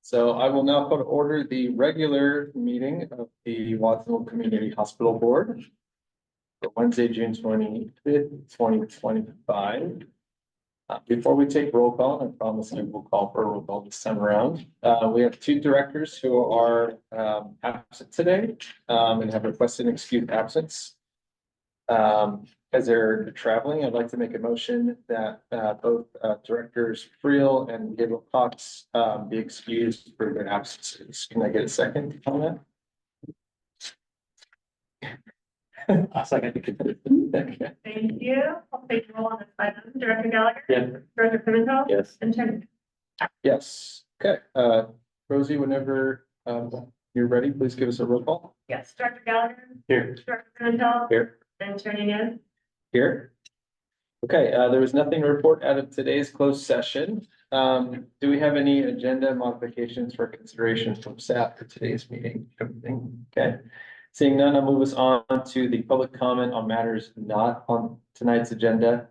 So I will now call to order the regular meeting of the Watsonville Community Hospital Board for Wednesday, June 25th, 2025. Before we take roll call, I promise I will call for a roll call this time around. We have two directors who are absent today and have requested an excused absence. As they're traveling, I'd like to make a motion that both Directors Friel and Gabriel Cox be excused for their absences. Can I get a second on that? A second. Thank you. I'll take roll on this item. Director Gallagher? Yeah. Director Pimentel? Yes. And Chairman. Yes, okay. Rosie, whenever you're ready, please give us a roll call. Yes, Director Gallagher? Here. Director Pimentel? Here. And Chairman Yang? Here. Okay, there was nothing to report out of today's closed session. Do we have any agenda modifications for consideration from staff for today's meeting? Everything, okay. Seeing none, I'll move us on to the public comment on matters not on tonight's agenda.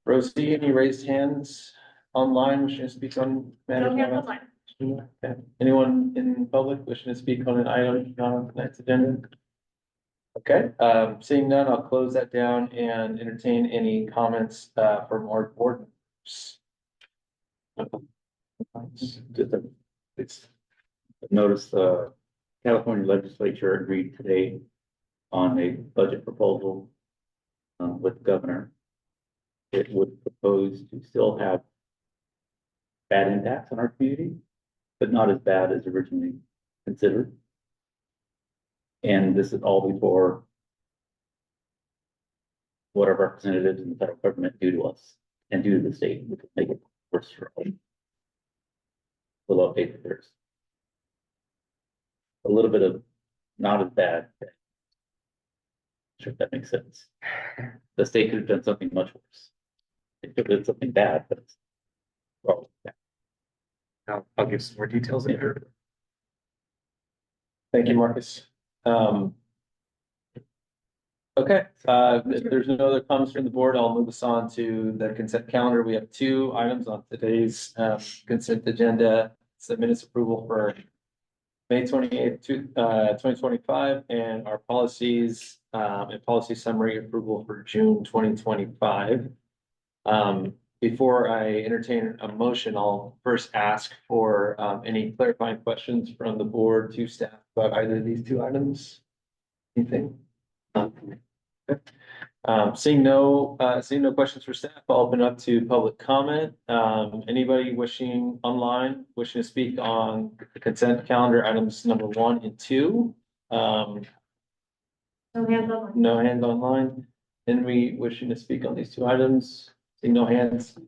Rosie, any raised hands online wishing to speak on matters? No hands on line. Okay. Anyone in public wishing to speak on an item not on tonight's agenda? Okay, seeing none, I'll close that down and entertain any comments from our board members. It's notice the California legislature agreed today on a budget proposal with the governor. It would propose to still have bad impacts on our community, but not as bad as originally considered. And this is all before what our representatives in the federal government do to us and do to the state, which would make it worse for all. We'll update the theirs. A little bit of not as bad. Sure, if that makes sense. The state could have done something much worse. It could have done something bad, but it's wrong. I'll give some more details later. Thank you, Marcus. Okay, if there's no other comments from the board, I'll move us on to the consent calendar. We have two items on today's consent agenda. It's the minutes approval for May 28th, 2025, and our policies and policy summary approval for June 2025. Before I entertain a motion, I'll first ask for any clarifying questions from the board to staff about either of these two items. Anything? Seeing no questions for staff, I'll open up to public comment. Anybody wishing to speak on the consent calendar items number 1 and 2? No hands on line. No hands online. Anybody wishing to speak on these two items? Seeing no hands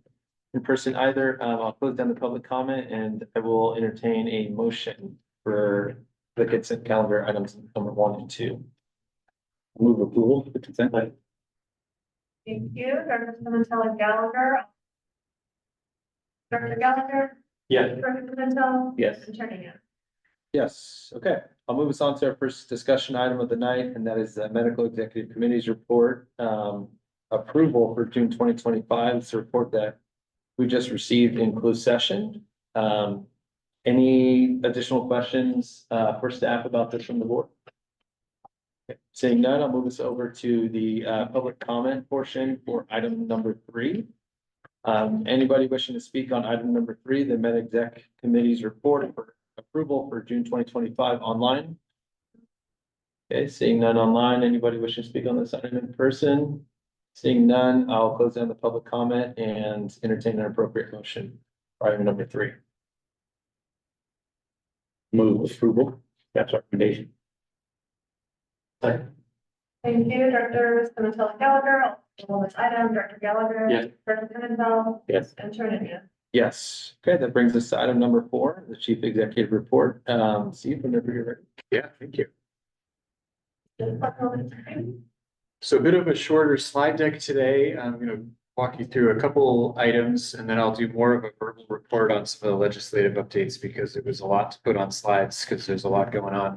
in person either, I'll close down the public comment and I will entertain a motion for the consent calendar items number 1 and 2. Move approval of the consent item. Thank you. Director Pimentel and Gallagher. Director Gallagher? Yeah. Director Pimentel? Yes. And Chairman Yang? Yes, okay. I'll move us on to our first discussion item of the night, and that is the Medical Executive Committee's report. Approval for June 2025. It's a report that we just received in closed session. Any additional questions for staff about this from the board? Okay. Seeing none, I'll move us over to the public comment portion for item number 3. Anybody wishing to speak on item number 3, the Med Exec Committee's report for approval for June 2025 online? Okay, seeing none online, anybody wishing to speak on this item in person? Seeing none, I'll close down the public comment and entertain an appropriate motion for item number 3. Move approval. That's our recommendation. Thank you. Director Pimentel and Gallagher. I'll roll on this item. Director Gallagher? Yes. Director Pimentel? Yes. And Chairman Yang? Yes, okay, that brings us to item number 4, the Chief Executive Report. Steve, whenever you're ready. Yeah, thank you. So a bit of a shorter slide deck today. I'm going to walk you through a couple items and then I'll do more of a verbal report on some of the legislative updates because it was a lot to put on slides because there's a lot going on.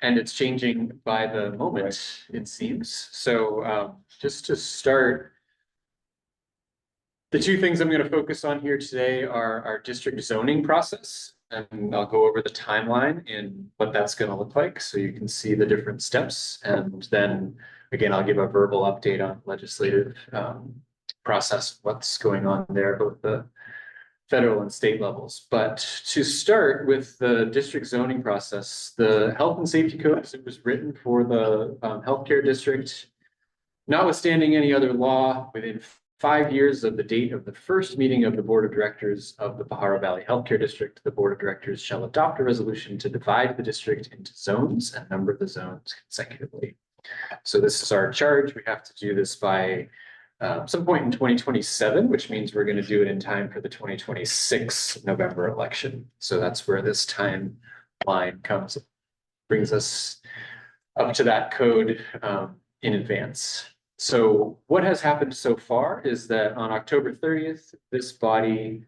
And it's changing by the moment, it seems. So just to start, The two things I'm going to focus on here today are our district zoning process. And I'll go over the timeline and what that's going to look like, so you can see the different steps. And then again, I'll give a verbal update on legislative process, what's going on there, both the federal and state levels. But to start with the district zoning process, the health and safety code, as it was written for the healthcare district, notwithstanding any other law, within 5 years of the date of the first meeting of the Board of Directors of the Pajaro Valley Healthcare District, the Board of Directors shall adopt a resolution to divide the district into zones and number the zones consecutively. So this is our charge. We have to do this by some point in 2027, which means we're going to do it in time for the 2026 November election. So that's where this timeline comes, brings us up to that code in advance. So what has happened so far is that on October 30th, this body,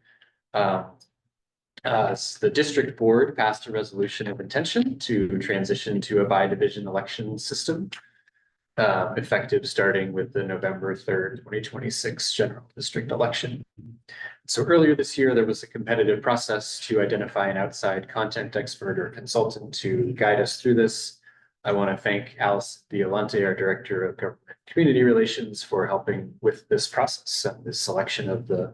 the district board passed a resolution of intention to transition to a bi-division election system, effective starting with the November 3rd, 2026 general district election. So earlier this year, there was a competitive process to identify an outside content expert or consultant to guide us through this. I want to thank Alice Violante, our Director of Government Community Relations, for helping with this process and this selection of the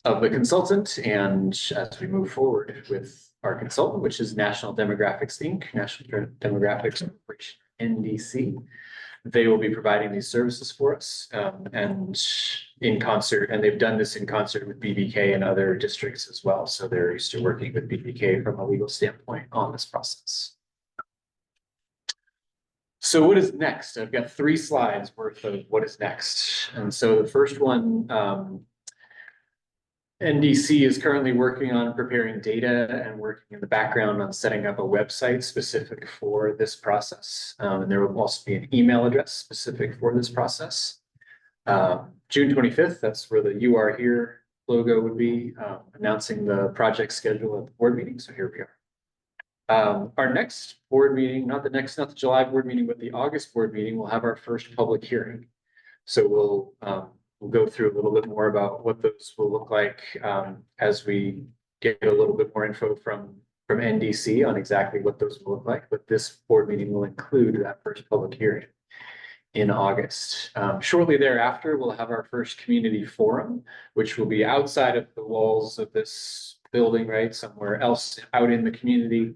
consultant. And as we move forward with our consultant, which is National Demographics Inc., National Demographics Corporation, NDC, they will be providing these services for us and in concert, and they've done this in concert with BBK and other districts as well. So they're used to working with BBK from a legal standpoint on this process. So what is next? I've got 3 slides worth of what is next. And so the first one, NDC is currently working on preparing data and working in the background on setting up a website specific for this process. And there will also be an email address specific for this process. June 25th, that's where the "You Are Here" logo would be, announcing the project schedule at the board meeting. So here we are. Our next board meeting, not the July board meeting, but the August board meeting, we'll have our first public hearing. So we'll go through a little bit more about what those will look like as we get a little bit more info from NDC on exactly what those will look like. But this board meeting will include that first public hearing in August. Shortly thereafter, we'll have our first community forum, which will be outside of the walls of this building, right? Somewhere else out in the community.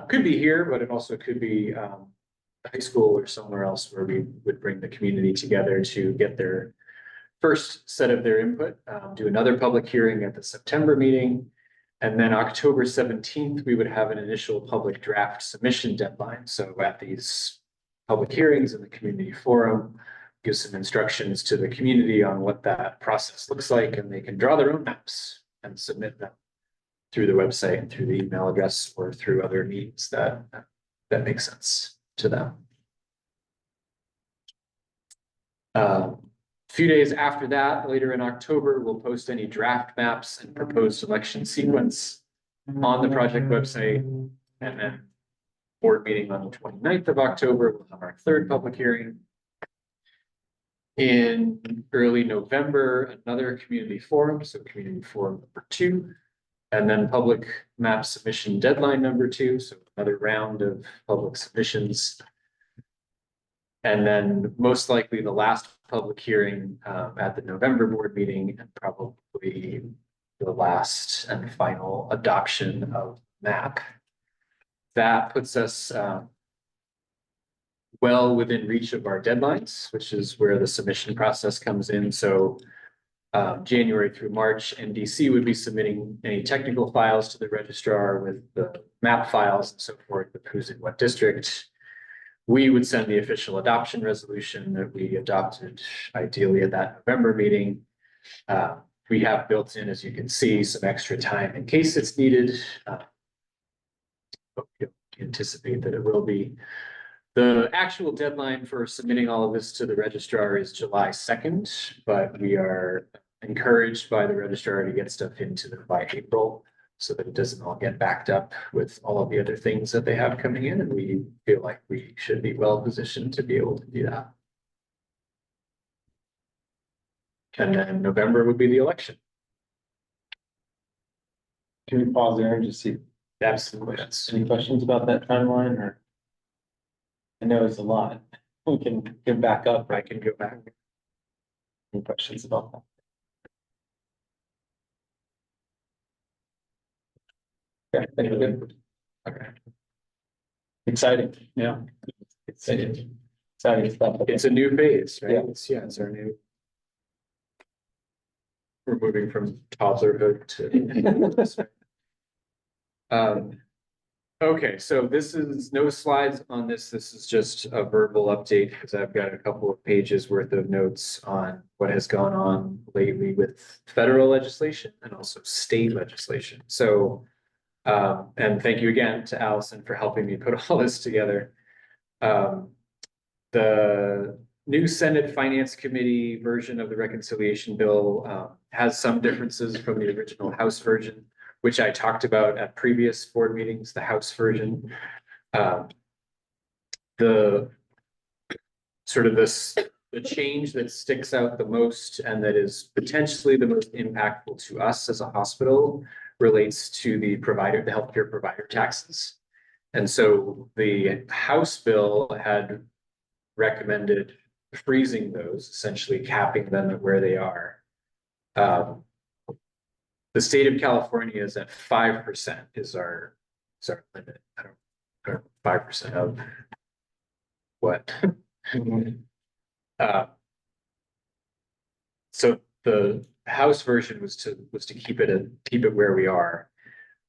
Could be here, but it also could be the high school or somewhere else where we would bring the community together to get their first set of their input, do another public hearing at the September meeting. And then October 17th, we would have an initial public draft submission deadline. So at these public hearings in the community forum, give some instructions to the community on what that process looks like, and they can draw their own maps and submit them through the website and through the email address or through other means that make sense to them. A few days after that, later in October, we'll post any draft maps and proposed election sequence on the project website. And then board meeting on the 29th of October, we'll have our 3rd public hearing. In early November, another community forum, so community forum number 2. And then public map submission deadline number 2, so another round of public submissions. And then most likely the last public hearing at the November board meeting, and probably the last and final adoption of map. That puts us well within reach of our deadlines, which is where the submission process comes in. So January through March, NDC would be submitting any technical files to the registrar with the map files and so forth, with who's in what district. We would send the official adoption resolution that we adopted ideally at that November meeting. We have built in, as you can see, some extra time in case it's needed. But we don't anticipate that it will be. The actual deadline for submitting all of this to the registrar is July 2nd, but we are encouraged by the registrar to get stuff into them by April so that it doesn't all get backed up with all of the other things that they have coming in. And we feel like we should be well positioned to be able to do that. And then November would be the election. Can we pause there and just see Absolutely. That's any questions about that timeline or? I know it's a lot. We can get back up, I right? can go back. Any questions about that? Okay, thank you. Okay. Exciting. Yeah. Exciting. Exciting stuff. It's a new phase, right? Yeah. It's our new. We're moving from toddlerhood to. Okay, so this is no slides on this. This is just a verbal update because I've got a couple of pages worth of notes on what has gone on lately with federal legislation and also state legislation. So, and thank you again to Allison for helping me put all this together. The new Senate Finance Committee version of the reconciliation bill has some differences from the original House version, which I talked about at previous board meetings, the House version. The sort of the change that sticks out the most and that is potentially the most impactful to us as a hospital relates to the healthcare provider taxes. And so the House bill had recommended freezing those, essentially capping them at where they are. The state of California is at 5% is our limit. I don't, 5% of what? So the House version was to keep it where we are.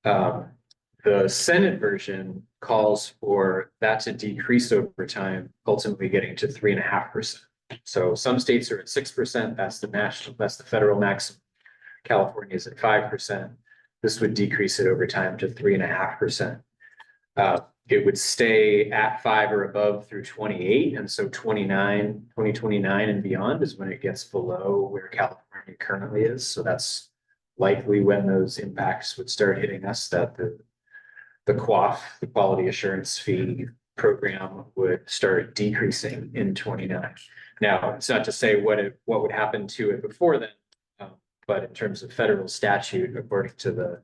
The Senate version calls for that to decrease over time, ultimately getting to 3.5%. So some states are at 6%. That's the federal maximum. California is at 5%. This would decrease it over time to 3.5%. It would stay at 5 or above through 28. And so 2029 and beyond is when it gets below where California currently is. So that's likely when those impacts would start hitting us, that the QAF, the quality assurance fee program, would start decreasing in 29. Now, it's not to say what would happen to it before then, but in terms of federal statute, according to the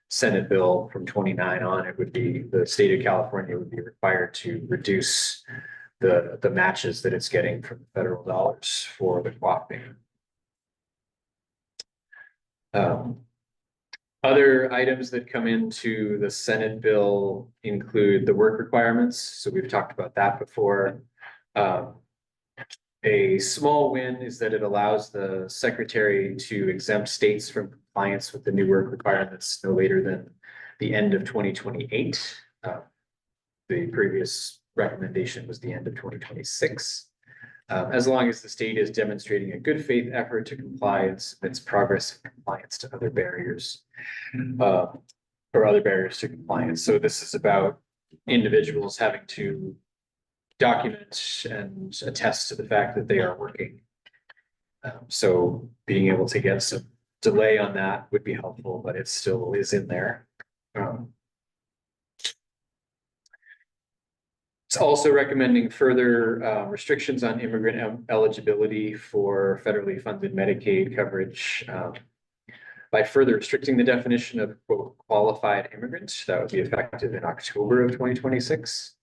Senate bill from 29 on, it would be the state of California would be required to reduce the matches that it's getting from federal dollars for the QAF payment. Other items that come into the Senate bill include the work requirements. So we've talked about that before. A small win is that it allows the secretary to exempt states from compliance with the new work requirements no later than the end of 2028. The previous recommendation was the end of 2026. As long as the state is demonstrating a good faith effort to comply and submits progress in compliance to other barriers, or other barriers to compliance. So this is about individuals having to document and attest to the fact that they are working. So being able to get some delay on that would be helpful, but it still is in there. It's also recommending further restrictions on immigrant eligibility for federally funded Medicaid coverage by further restricting the definition of quote, qualified immigrant. That would be effective in October of 2026.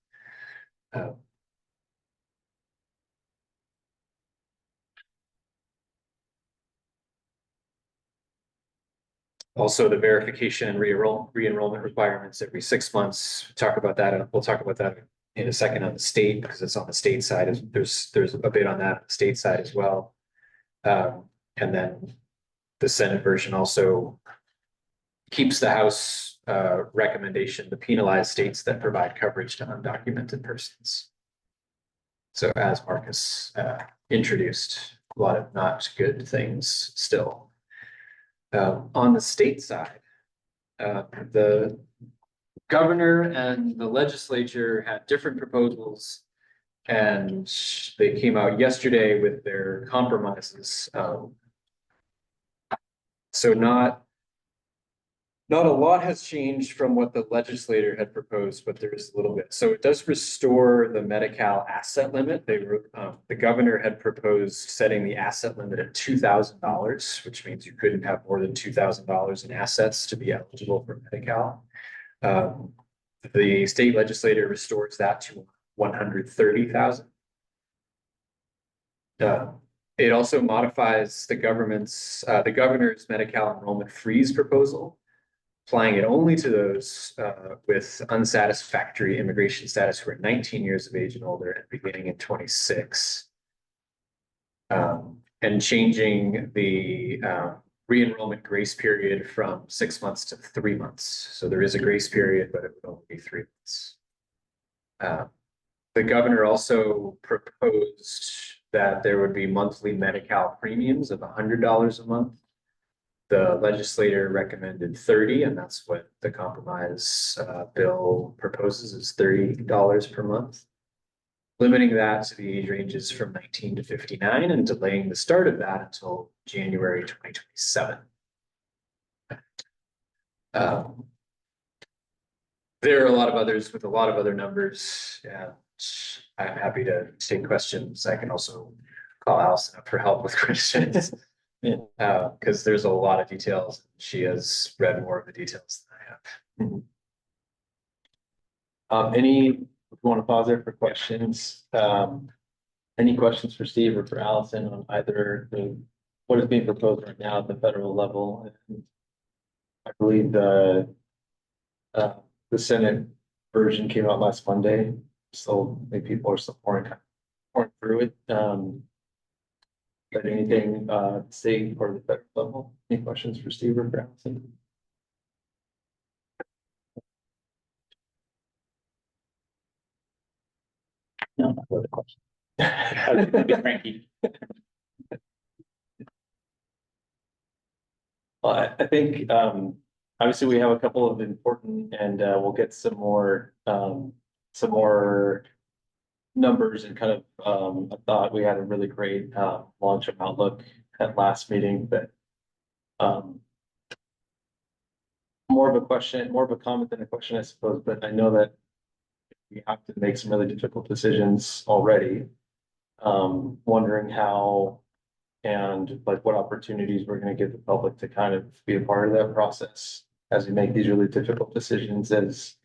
Also, the verification and re-enrollment requirements every 6 months. Talk about that, and we'll talk about that in a second on the state, because it's on the state side. There's a bit on that on the state side as well. And then the Senate version also keeps the House recommendation to penalize states that provide coverage to undocumented persons. So as Marcus introduced, a lot of not good things still. On the state side, the governor and the legislature had different proposals, and they came out yesterday with their compromises. So not Not a lot has changed from what the legislator had proposed, but there is a little bit. So it does restore the Medi-Cal asset limit. The governor had proposed setting the asset limit at $2,000, which means you couldn't have more than $2,000 in assets to be eligible for Medi-Cal. The state legislator restores that to 130,000. It also modifies the governor's Medi-Cal enrollment freeze proposal, applying it only to those with unsatisfactory immigration status who are 19 years of age and older and beginning in 26. And changing the re-enrollment grace period from 6 months to 3 months. So there is a grace period, but it would only be 3 months. The governor also proposed that there would be monthly Medi-Cal premiums of $100 a month. The legislator recommended 30, and that's what the compromise bill proposes, is $30 per month. Limiting that to the age ranges from 19 to 59 and delaying the start of that until January 2027. There are a lot of others with a lot of other numbers. Yeah, I'm happy to take questions. I can also call Allison up for help with questions. Because there's a lot of details. She has read more of the details than I have. If you want to pause there for questions, any questions for Steve or for Allison on either what is being proposed right now at the federal level? And I believe the Senate version came out last Monday, so maybe people are still pouring through it. But anything state or the federal level? Any questions for Steve or for Allison? No, not really a question. I was gonna be cranky. Well, I think obviously we have a couple of important, and we'll get some more numbers and kind of I thought we had a really great launch of Outlook at last meeting, but more of a comment than a question, I suppose. But I know that we have to make some really difficult decisions already. Wondering how and like what opportunities we're going to give the public to kind of be a part of that process as we make these really difficult decisions. As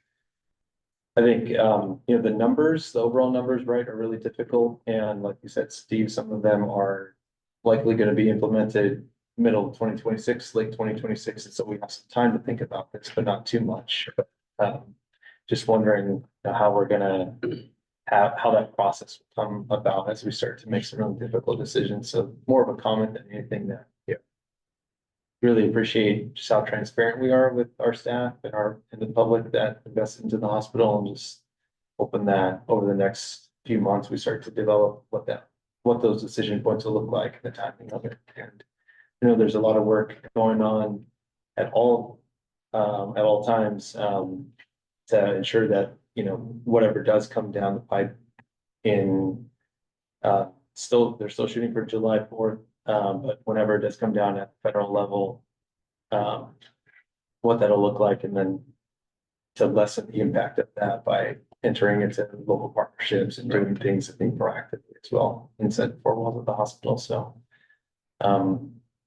I think, the overall numbers, right, are really difficult. And like you said, Steve, some of them are likely going to be implemented middle of 2026, late 2026. And so we have some time to think about this, but not too much. Just wondering how we're going to how that process will come about as we start to make some really difficult decisions. So more of a comment than anything that, really appreciate just how transparent we are with our staff and the public that invests into the hospital, and just hoping that over the next few months, we start to develop what those decision points will look like and the timing of it. And, there's a lot of work going on at all times, to ensure that, whatever does come down the pipe they're still shooting for July 4th. But whenever it does come down at the federal level, what that'll look like, and then to lessen the impact of that by entering into local partnerships and doing things and being proactive as well inside the four walls of the hospital. So,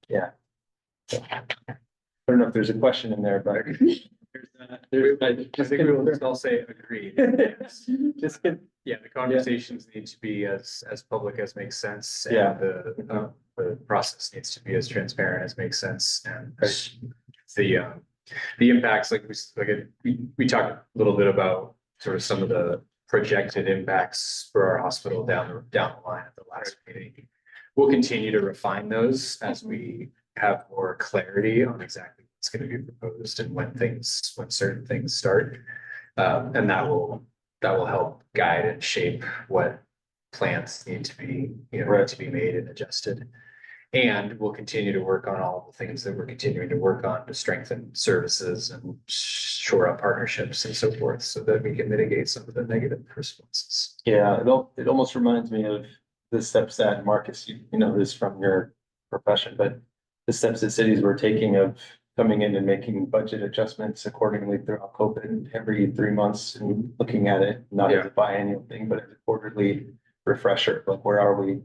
yeah. So, I don't know if there's a question in there, but I think we will all say agreed. Yes. Just get, Yeah, the conversations need to be as public as makes sense. And Yeah. the process needs to be as transparent as makes sense. And the impacts, we talked a little bit about sort of some of the projected impacts for our hospital down the line at the last meeting. We'll continue to refine those as we have more clarity on exactly what's going to be proposed and when certain things start. And that will help guide and shape what plans need to be, need to be made and adjusted. And we'll continue to work on all the things that we're continuing to work on to strengthen services and shore up partnerships and so forth, so that we can mitigate some of the negative responses. Yeah, it almost reminds me of the steps that Marcus, you know this from your profession, but the steps that cities were taking of coming in and making budget adjustments accordingly throughout COVID every 3 months and looking at it, not as a biannual thing, but as a quarterly refresher, like where are we?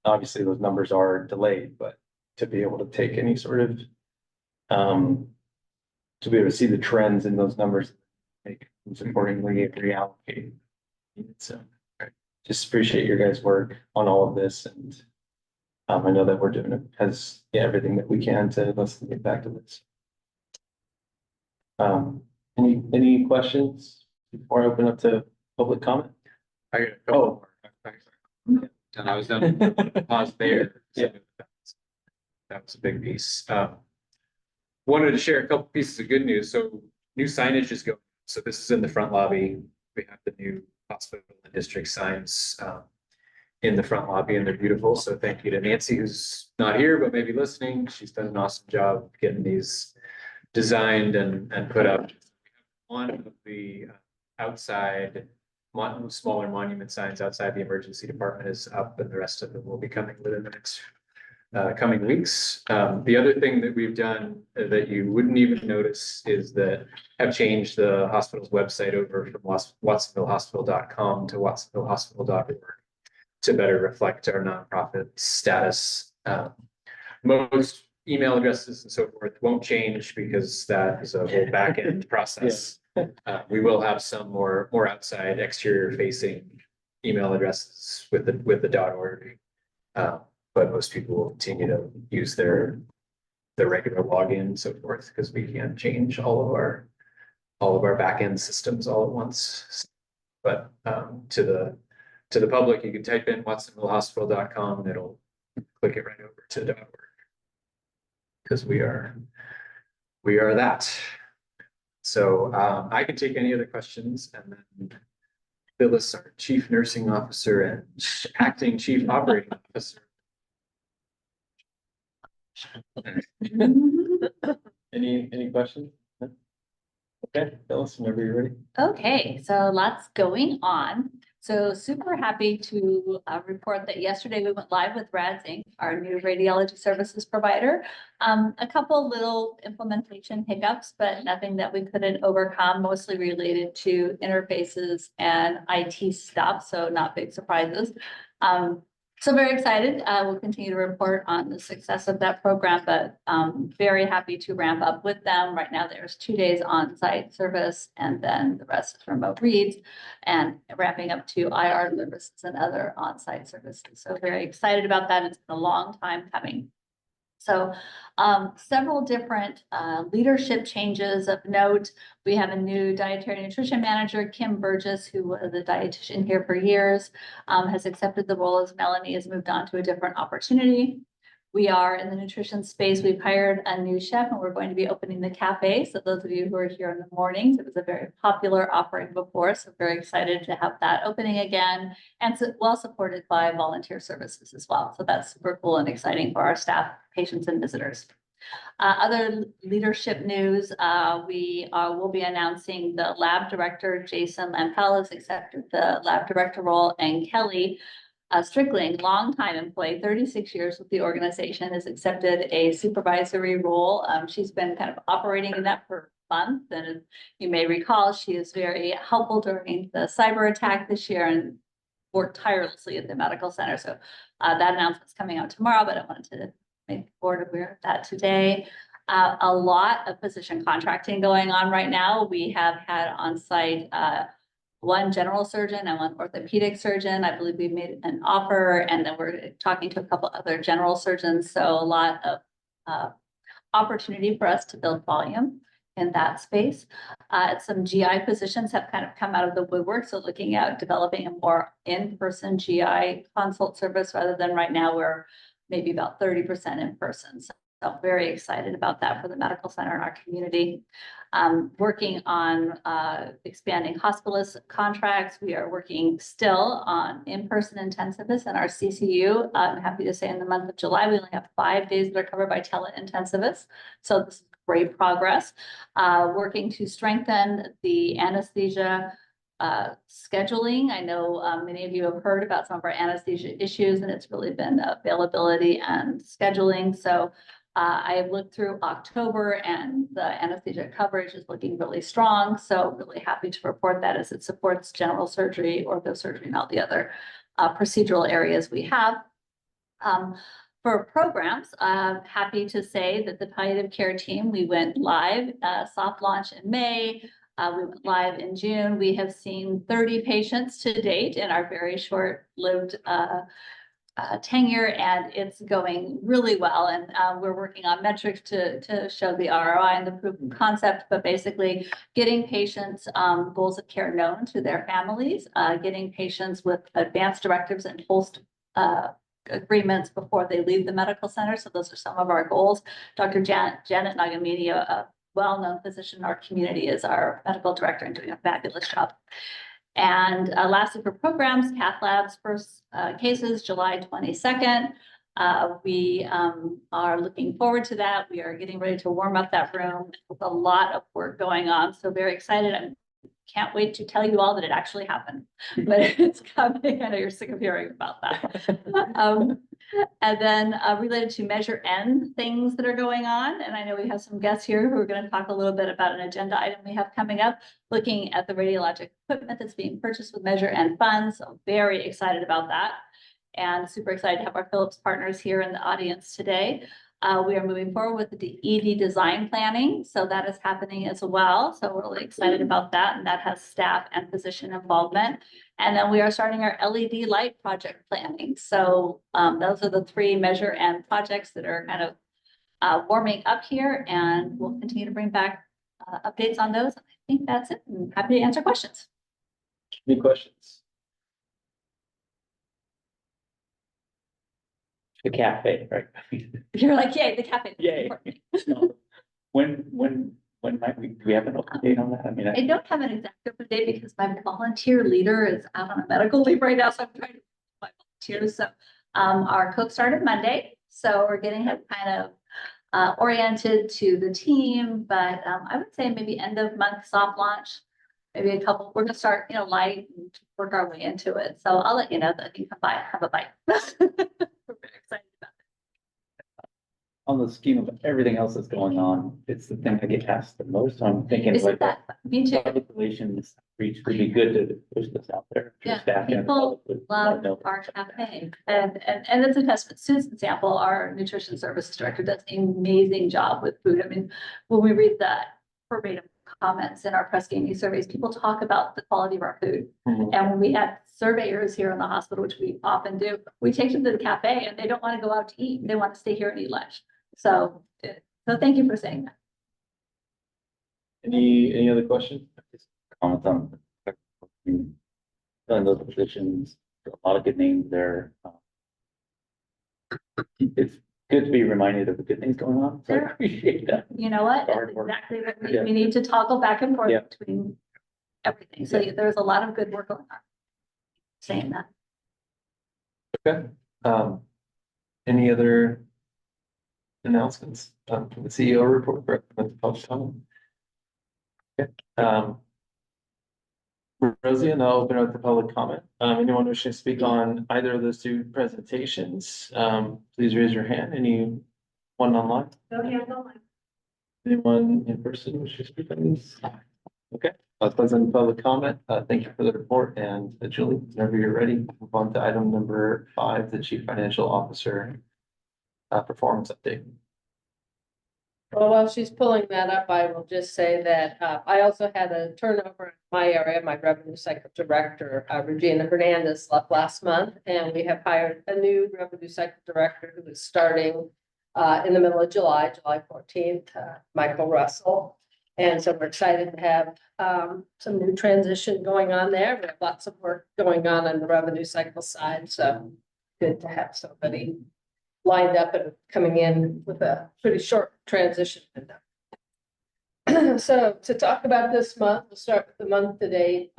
Obviously, those numbers are delayed, but to be able to take any sort of to be able to see the trends in those numbers, make moves accordingly and reallocate. So just appreciate your guys' work on all of this, and I know that we're doing it as everything that we can to let's get back to this. Any questions before I open up to public comment? I got a couple more. And I was done, pause there. Yeah. That was a big piece. Wanted to share a couple pieces of good news. So new signage is going. So this is in the front lobby. We have the new hospital and district signs in the front lobby, and they're beautiful. So thank you to Nancy, who's not here, but maybe listening. She's done an awesome job getting these designed and put up. One of the outside smaller monument signs outside the emergency department is up, and the rest of them will be coming within the next coming weeks. The other thing that we've done that you wouldn't even notice is that have changed the hospital's website over from watsonvillehospital.com to watsonvillehospital.org to better reflect our nonprofit status. Most email addresses and so forth won't change because that is a whole back end process. We will have some more outside exterior facing email addresses with the .org. But most people will continue to use their regular login and so forth, because we can't change all of our back end systems all at once. But to the public, you can type in watsonvillehospital.com and it'll click it right over to .org, because we are that. So I can take any other questions, and then Phyllis, our Chief Nursing Officer and Acting Chief Operating Officer. Any questions? Okay, Phyllis, whenever you're ready. Okay, so lots going on. So super happy to report that yesterday we went live with RADS Inc., our new radiology services provider. A couple little implementation hiccups, but nothing that we couldn't overcome, mostly related to interfaces and IT stuff, so not big surprises. So very excited. We'll continue to report on the success of that program, but very happy to ramp up with them. Right now, there's 2 days on-site service, and then the rest is remote reads, and ramping up to IR services and other on-site services. So very excited about that. It's been a long time coming. So several different leadership changes of note. We have a new dietary nutrition manager, Kim Burgess, who was a dietitian here for years, has accepted the role as Melanie has moved on to a different opportunity. We are in the nutrition space. We've hired a new chef, and we're going to be opening the cafe. So those of you who are here in the mornings, it was a very popular offering before. So very excited to have that opening again, and so well supported by volunteer services as well. So that's super cool and exciting for our staff, patients, and visitors. Other leadership news, we will be announcing the lab director, Jason Lampel, has accepted the lab director role, and Kelly Strickling, longtime employee, 36 years with the organization, has accepted a supervisory role. She's been kind of operating in that for months, and as you may recall, she is very helpful during the cyber attack this year and worked tirelessly at the medical center. So that announcement's coming out tomorrow, but I wanted to make the board aware of that today. A lot of physician contracting going on right now. We have had on site one general surgeon and one orthopedic surgeon. I believe we've made an offer, and then we're talking to a couple other general surgeons. So a lot of opportunity for us to build volume in that space. Some GI positions have kind of come out of the woodwork. So looking at developing a more in-person GI consult service, rather than right now we're maybe about 30% in person. So very excited about that for the medical center in our community. Working on expanding hospitalist contracts. We are working still on in-person intensivists in our CCU. I'm happy to say in the month of July, we only have 5 days that are covered by tele-intensivists. So this is great progress. Working to strengthen the anesthesia scheduling. I know many of you have heard about some of our anesthesia issues, and it's really been availability and scheduling. So I looked through October and the anesthesia coverage is looking really strong. So really happy to report that as it supports general surgery, orthosurgery, and all the other procedural areas we have. For programs, I'm happy to say that the palliative care team, we went live, soft launch in May. We went live in June. We have seen 30 patients to date in our very short-lived tenure, and it's going really well. And we're working on metrics to show the ROI and the proof of concept, but basically getting patients goals of care known to their families, getting patients with advanced directives and post agreements before they leave the medical center. So those are some of our goals. Dr. Janet Nagamini, a well-known physician in our community, is our medical director and doing a fabulous job. And lastly, for programs, Cath Lab's first cases, July 22nd. We are looking forward to that. We are getting ready to warm up that room with a lot of work going on. So very excited. I can't wait to tell you all that it actually happened, but it's coming. I know you're sick of hearing about that. And then related to Measure N things that are going on. And I know we have some guests here who are going to talk a little bit about an agenda item we have coming up, looking at the radiologic equipment that's being purchased with Measure N funds. So very excited about that. And super excited to have our Philips partners here in the audience today. We are moving forward with the ED design planning. So that is happening as well. So we're really excited about that. And that has staff and physician involvement. And then we are starting our LED light project planning. So those are the 3 Measure N projects that are kind of warming up here. And we'll continue to bring back updates on those. I think that's it. I'm happy to answer questions. Any questions? The cafe, right? You're like, yay, the cafe. Yay. When might we, do we have an update on that? I mean, I don't have an exact open date because my volunteer leader is out on a medical leave right now, so I'm trying to my volunteers. So our cook started Monday, so we're getting him kind of oriented to the team, but I would say maybe end of month soft launch, maybe a couple. We're gonna start, light and work our way into it. So I'll let you know that you can have a bite. We're very excited about it. on the scheme of everything else that's going on, it's the thing I get asked the most. I'm thinking Isn't like that, me too. public relations reach would be good to push this out there. to Yeah, staff and the people public would love know. our cafe. And it's a testament. Susan example, our nutrition services director, does an amazing job with food. I mean, when we read the verbatim comments in our press gaming surveys, people talk about the quality of our food. Mhm. And when we had surveyors here in the hospital, which we often do, we take them to the cafe and they don't want to go out to eat. They want to stay here and eat lunch. So thank you for saying that. Any other questions? Comments on filling those positions, a lot of good names there. It's good to be reminded of the good things going on, so I Sure. appreciate that. You know what? That's Hard work. exactly what Yeah. we need to toggle back and forth Yeah. between everything. So Yeah. there's a lot of good work going on. Saying that. Okay. Any other announcements from the CEO report for the public comment? Okay. Rosie, and I'll open up the public comment. Anyone wishing to speak on either of those 2 presentations, please raise your hand. Anyone online? No hands online. Anyone in person wishing to speak on these? Okay, closing public comment. Thank you for the report, and Julie, whenever you're ready, move on to item number 5, the Chief Financial Officer performance update. Well, while she's pulling that up, I will just say that I also had a turnover in my area. My revenue cycle director, Regina Hernandez, left last month, and we have hired a new revenue cycle director who is starting in the middle of July 14th, Michael Russell. And so we're excited to have some new transition going on there. We have lots of work going on the revenue cycle side, so good to have somebody lined up and coming in with a pretty short transition window. So to talk about this month, we'll start with the month to date.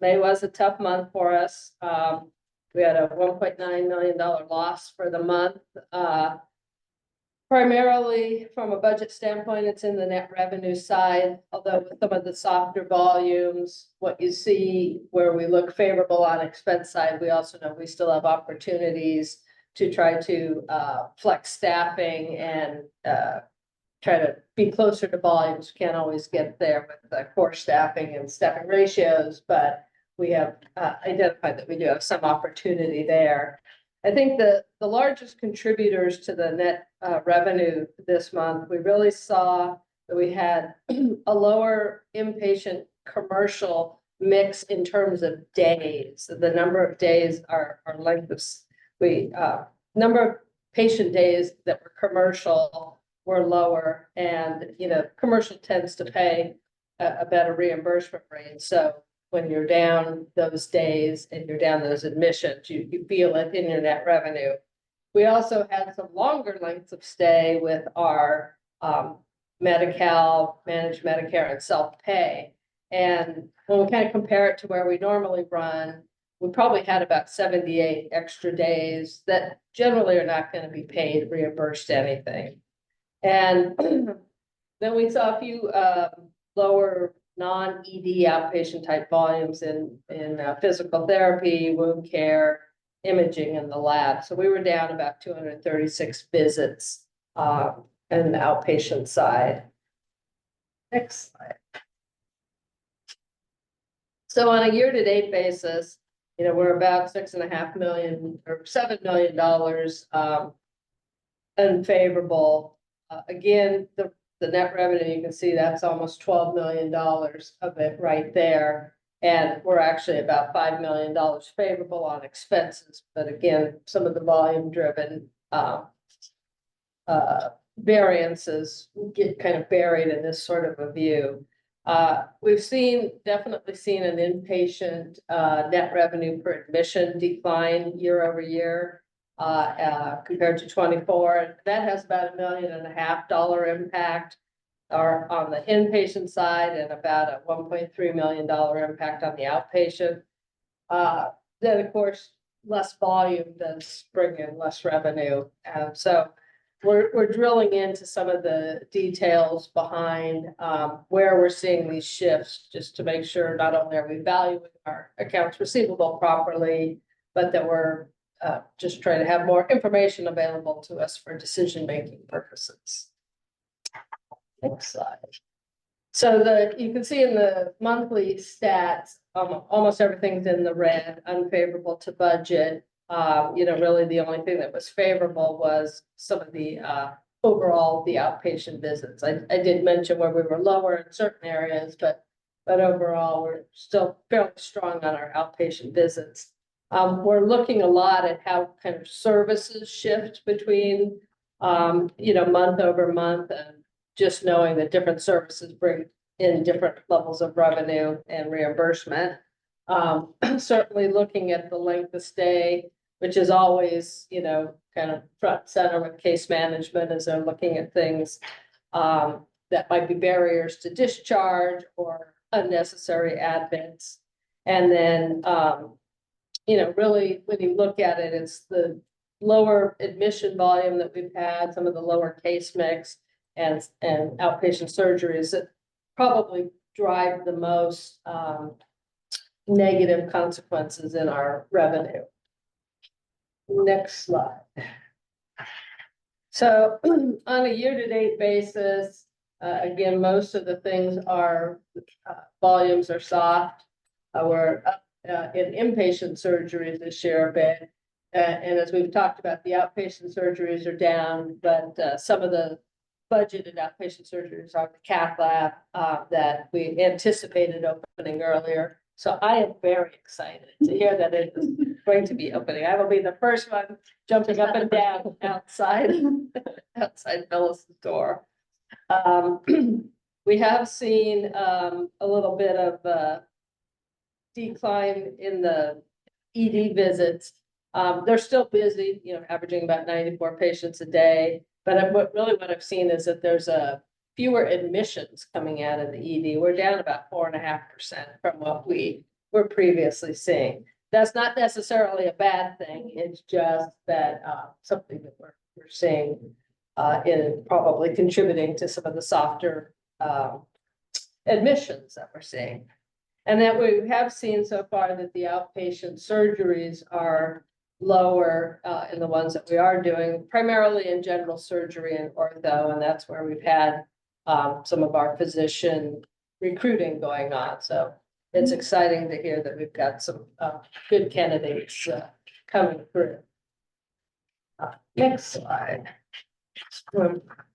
May was a tough month for us. We had a $1.9 million loss for the month. Primarily from a budget standpoint, it's in the net revenue side, although with some of the softer volumes, what you see where we look favorable on expense side, we also know we still have opportunities to try to flex staffing and try to be closer to volumes. Can't always get there with the core staffing and staffing ratios, but we have identified that we do have some opportunity there. I think the largest contributors to the net revenue this month, we really saw that we had a lower inpatient commercial mix in terms of days. The number of days are length of, number of patient days that were commercial were lower, and, you know, commercial tends to pay a better reimbursement rate. So when you're down those days and you're down those admissions, you feel it in your net revenue. We also had some longer lengths of stay with our Medi-Cal, managed Medicare, and self-pay. And when we kind of compare it to where we normally run, we probably had about 78 extra days that generally are not going to be paid, reimbursed anything. And then we saw a few lower non-ED outpatient type volumes in physical therapy, wound care, imaging, and the lab. So we were down about 236 visits on the outpatient side. Next slide. So on a year-to-date basis, you know, we're about $6.5 million or $7 million unfavorable. Again, the net revenue, you can see that's almost $12 million of it right there. And we're actually about $5 million favorable on expenses. But again, some of the volume driven variances get kind of buried in this sort of a view. We've definitely seen an inpatient net revenue per admission decline year over year compared to 24. That has about $1.5 million impact on the inpatient side and about a $1.3 million impact on the outpatient. Then of course, less volume does bring in less revenue. So we're drilling into some of the details behind where we're seeing these shifts, just to make sure not only are we valuing our accounts receivable properly, but that we're just trying to have more information available to us for decision-making purposes. Next slide. So you can see in the monthly stats, almost everything's in the red, unfavorable to budget. You know, really the only thing that was favorable was some of the overall the outpatient visits. I did mention where we were lower in certain areas, but overall we're still fairly strong on our outpatient visits. We're looking a lot at how kind of services shift between you know, month over month, and just knowing that different services bring in different levels of revenue and reimbursement. Certainly looking at the length of stay, which is always, you know, kind of front and center with case management as they're looking at things that might be barriers to discharge or unnecessary admits. And then, you know, really when you look at it, it's the lower admission volume that we've had, some of the lower case mix and outpatient surgeries that probably drive the most negative consequences in our revenue. Next slide. So on a year-to-date basis, again, most of the things are volumes are soft. We're up in inpatient surgeries this year a bit. And as we've talked about, the outpatient surgeries are down, but some of the budgeted outpatient surgeries are the cath lab that we anticipated opening earlier. So I am very excited to hear that it is going to be opening. I will be the first one jumping up and down outside Phyllis's door. We have seen a little bit of decline in the ED visits. They're still busy, you know, averaging about 94 patients a day. But what I've seen is that there's fewer admissions coming out of the ED. We're down about 4.5% from what we were previously seeing. That's not necessarily a bad thing. It's just that something that we're seeing in probably contributing to some of the softer admissions that we're seeing. And that we have seen so far that the outpatient surgeries are lower in the ones that we are doing, primarily in general surgery and ortho, and that's where we've had some of our physician recruiting going on. So it's exciting to hear that we've got some good candidates coming through. Next slide.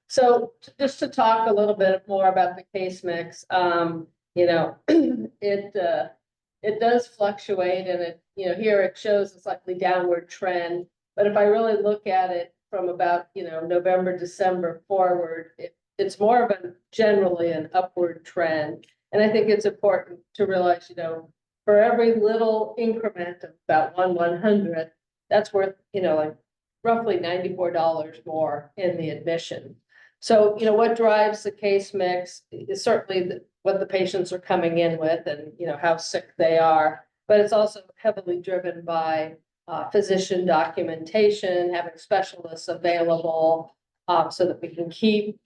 So just to talk a little bit more about the case mix, you know, it does fluctuate, and it, you know, here it shows a slightly downward trend. But if I really look at it from about, you know, November, December forward, it's more of a generally an upward trend. And I think it's important to realize, you know, for every little increment of about 1/100, that's worth, you know, like roughly $94 more in the admission. So, you know, what drives the case mix is certainly what the patients are coming in with and, you know, how sick they are. But it's also heavily driven by physician documentation, having specialists available so that we can keep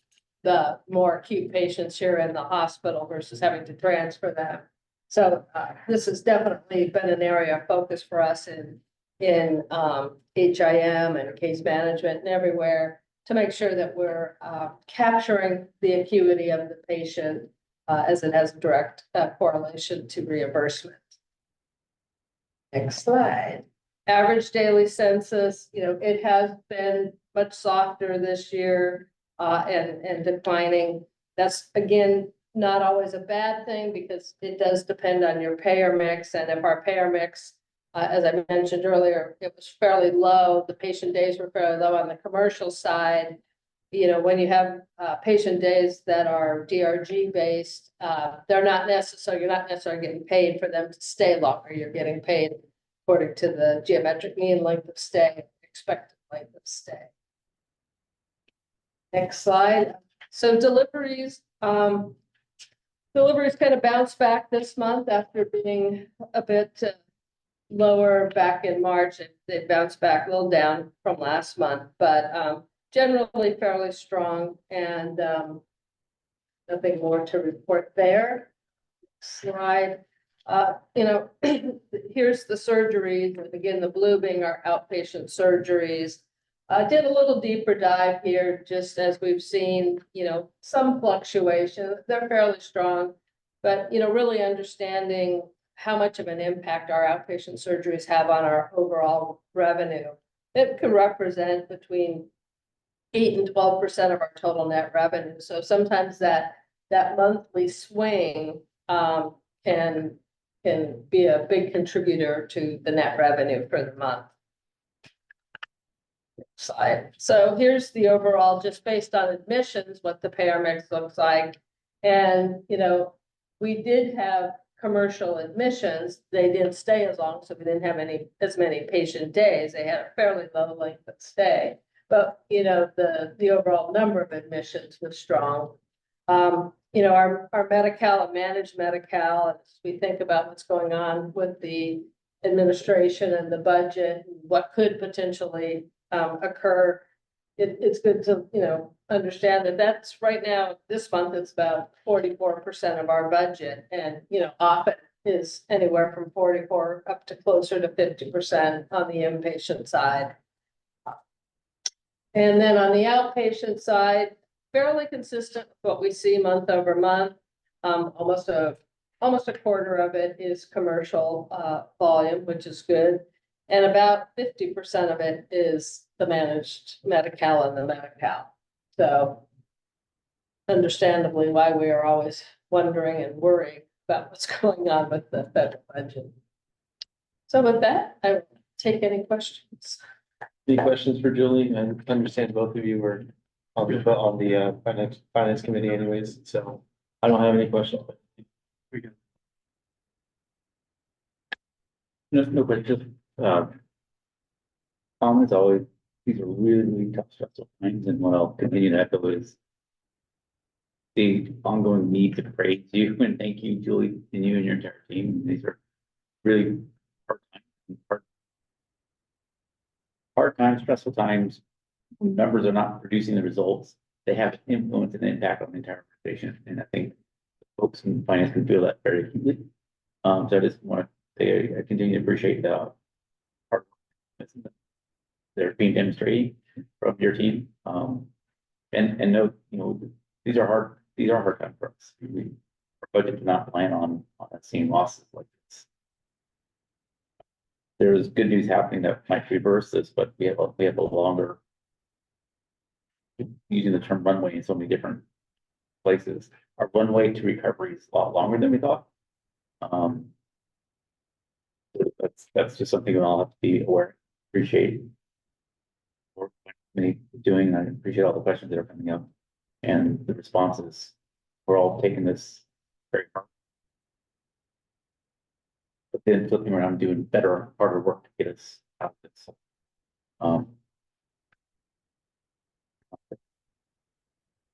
the more acute patients here in the hospital versus having to transfer them. So this has definitely been an area of focus for us in HIM and case management and everywhere, to make sure that we're capturing the acuity of the patient as it has direct correlation to reimbursement. Next slide. Average daily census, you know, it has been much softer this year and declining. That's, again, not always a bad thing because it does depend on your payer mix. And if our payer mix, as I mentioned earlier, it was fairly low, the patient days were fairly low on the commercial side. You know, when you have patient days that are DRG based, they're not necessarily, you're not necessarily getting paid for them to stay longer. You're getting paid according to the geometric mean length of stay, expected length of stay. Next slide. So deliveries, deliveries kind of bounced back this month after being a bit lower back in March. They bounced back a little down from last month, but generally fairly strong, and nothing more to report there. Slide. You know, here's the surgeries, and again, the blue being our outpatient surgeries. Did a little deeper dive here, just as we've seen, you know, some fluctuation. They're fairly strong, but, you know, really understanding how much of an impact our outpatient surgeries have on our overall revenue. It can represent between 8 and 12% of our total net revenue. So sometimes that monthly swing can be a big contributor to the net revenue for the month. Slide. So here's the overall, just based on admissions, what the payer mix looks like. And, you know, we did have commercial admissions. They didn't stay as long, so we didn't have as many patient days. They had a fairly low length of stay. But, you know, the overall number of admissions was strong. You know, our Medi-Cal and managed Medi-Cal, as we think about what's going on with the administration and the budget, what could potentially occur, it's good to, you know, understand that that's right now, this month, it's about 44% of our budget. And, you know, often is anywhere from 44 up to closer to 50% on the inpatient side. And then on the outpatient side, fairly consistent with what we see month over month. Almost a quarter of it is commercial volume, which is good. And about 50% of it is the managed Medi-Cal and the Medi-Cal. So understandably why we are always wondering and worrying about what's going on with the federal budget. So with that, I will take any questions. Any questions for Julie? I understand both of you were on the finance committee anyways, so I don't have any questions. We can. No, but just, as always, these are really tough, stressful times, and what I'll continue to echo is the ongoing need to praise you and thank you, Julie, and you and your entire team. These are really hard times, stressful times. Numbers are not producing the results. They have influence and impact on the entire organization, and I think folks in finance can feel that very acutely. So I just want to say I continue to appreciate the hard work optimism that they're being demonstrating from your team. And no, you know, these are hard times for us. Our budget did not plan on seeing losses like this. There's good news happening that might reverse this, but we have a longer, using the term runway in so many different places. Our runway to recovery is a lot longer than we thought. That's just something we'll have to be aware, appreciate. Work me doing, I appreciate all the questions that are coming up and the responses. We're all taking this very hard. But then flipping around, doing better, harder work to get us out of this.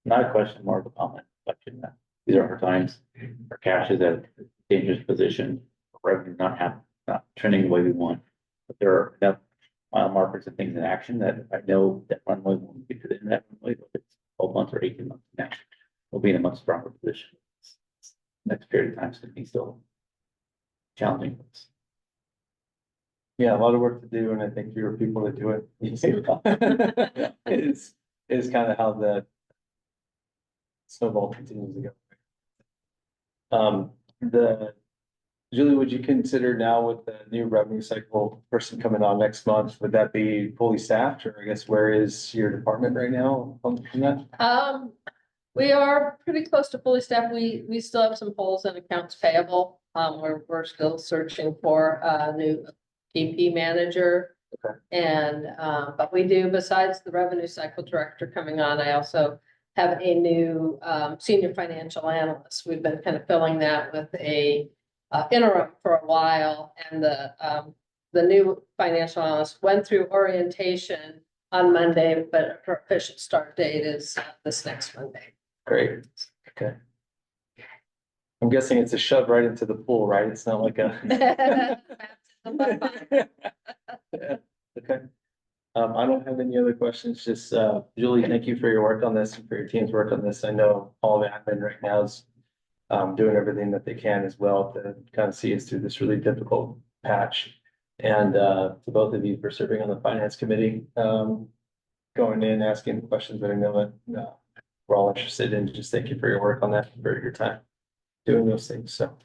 Not a question, more of a comment. Reflection that these are hard times. Our cash is at a dangerous position. Revenue not trending the way we want. But there are enough mile markers and things in action that I know that runway won't get to the end of that runway, whether it's 12 months or 18 months now. We'll be in a much stronger position. Next period of time is going to be still challenging for us. Yeah, a lot of work to do, and I think fewer people to do it. Is kind of how the snowball continues to go. Julie, would you consider now with the new revenue cycle person coming on next month, would that be fully staffed, or I guess where is your department right now on that? We are pretty close to fully staffed. We still have some holes in accounts payable. We're still searching for a new PP manager. Okay. And, but we do, besides the revenue cycle director coming on, I also have a new, senior financial analyst. We've been kind of filling that with a interim for a while, and the new financial analyst went through orientation on Monday, but her official start date is this next Monday. Great, okay. I'm guessing it's a shove right into the pool, right? It's not like a. Yeah, okay. I don't have any other questions, just, Julie, thank you for your work on this and for your team's work on this. I know all the admin right now is doing everything that they can as well to kind of see us through this really difficult patch. And to both of you for serving on the finance committee, going in, asking questions that I know that we're all interested in. Just thank you for your work on that, for your time doing those things. So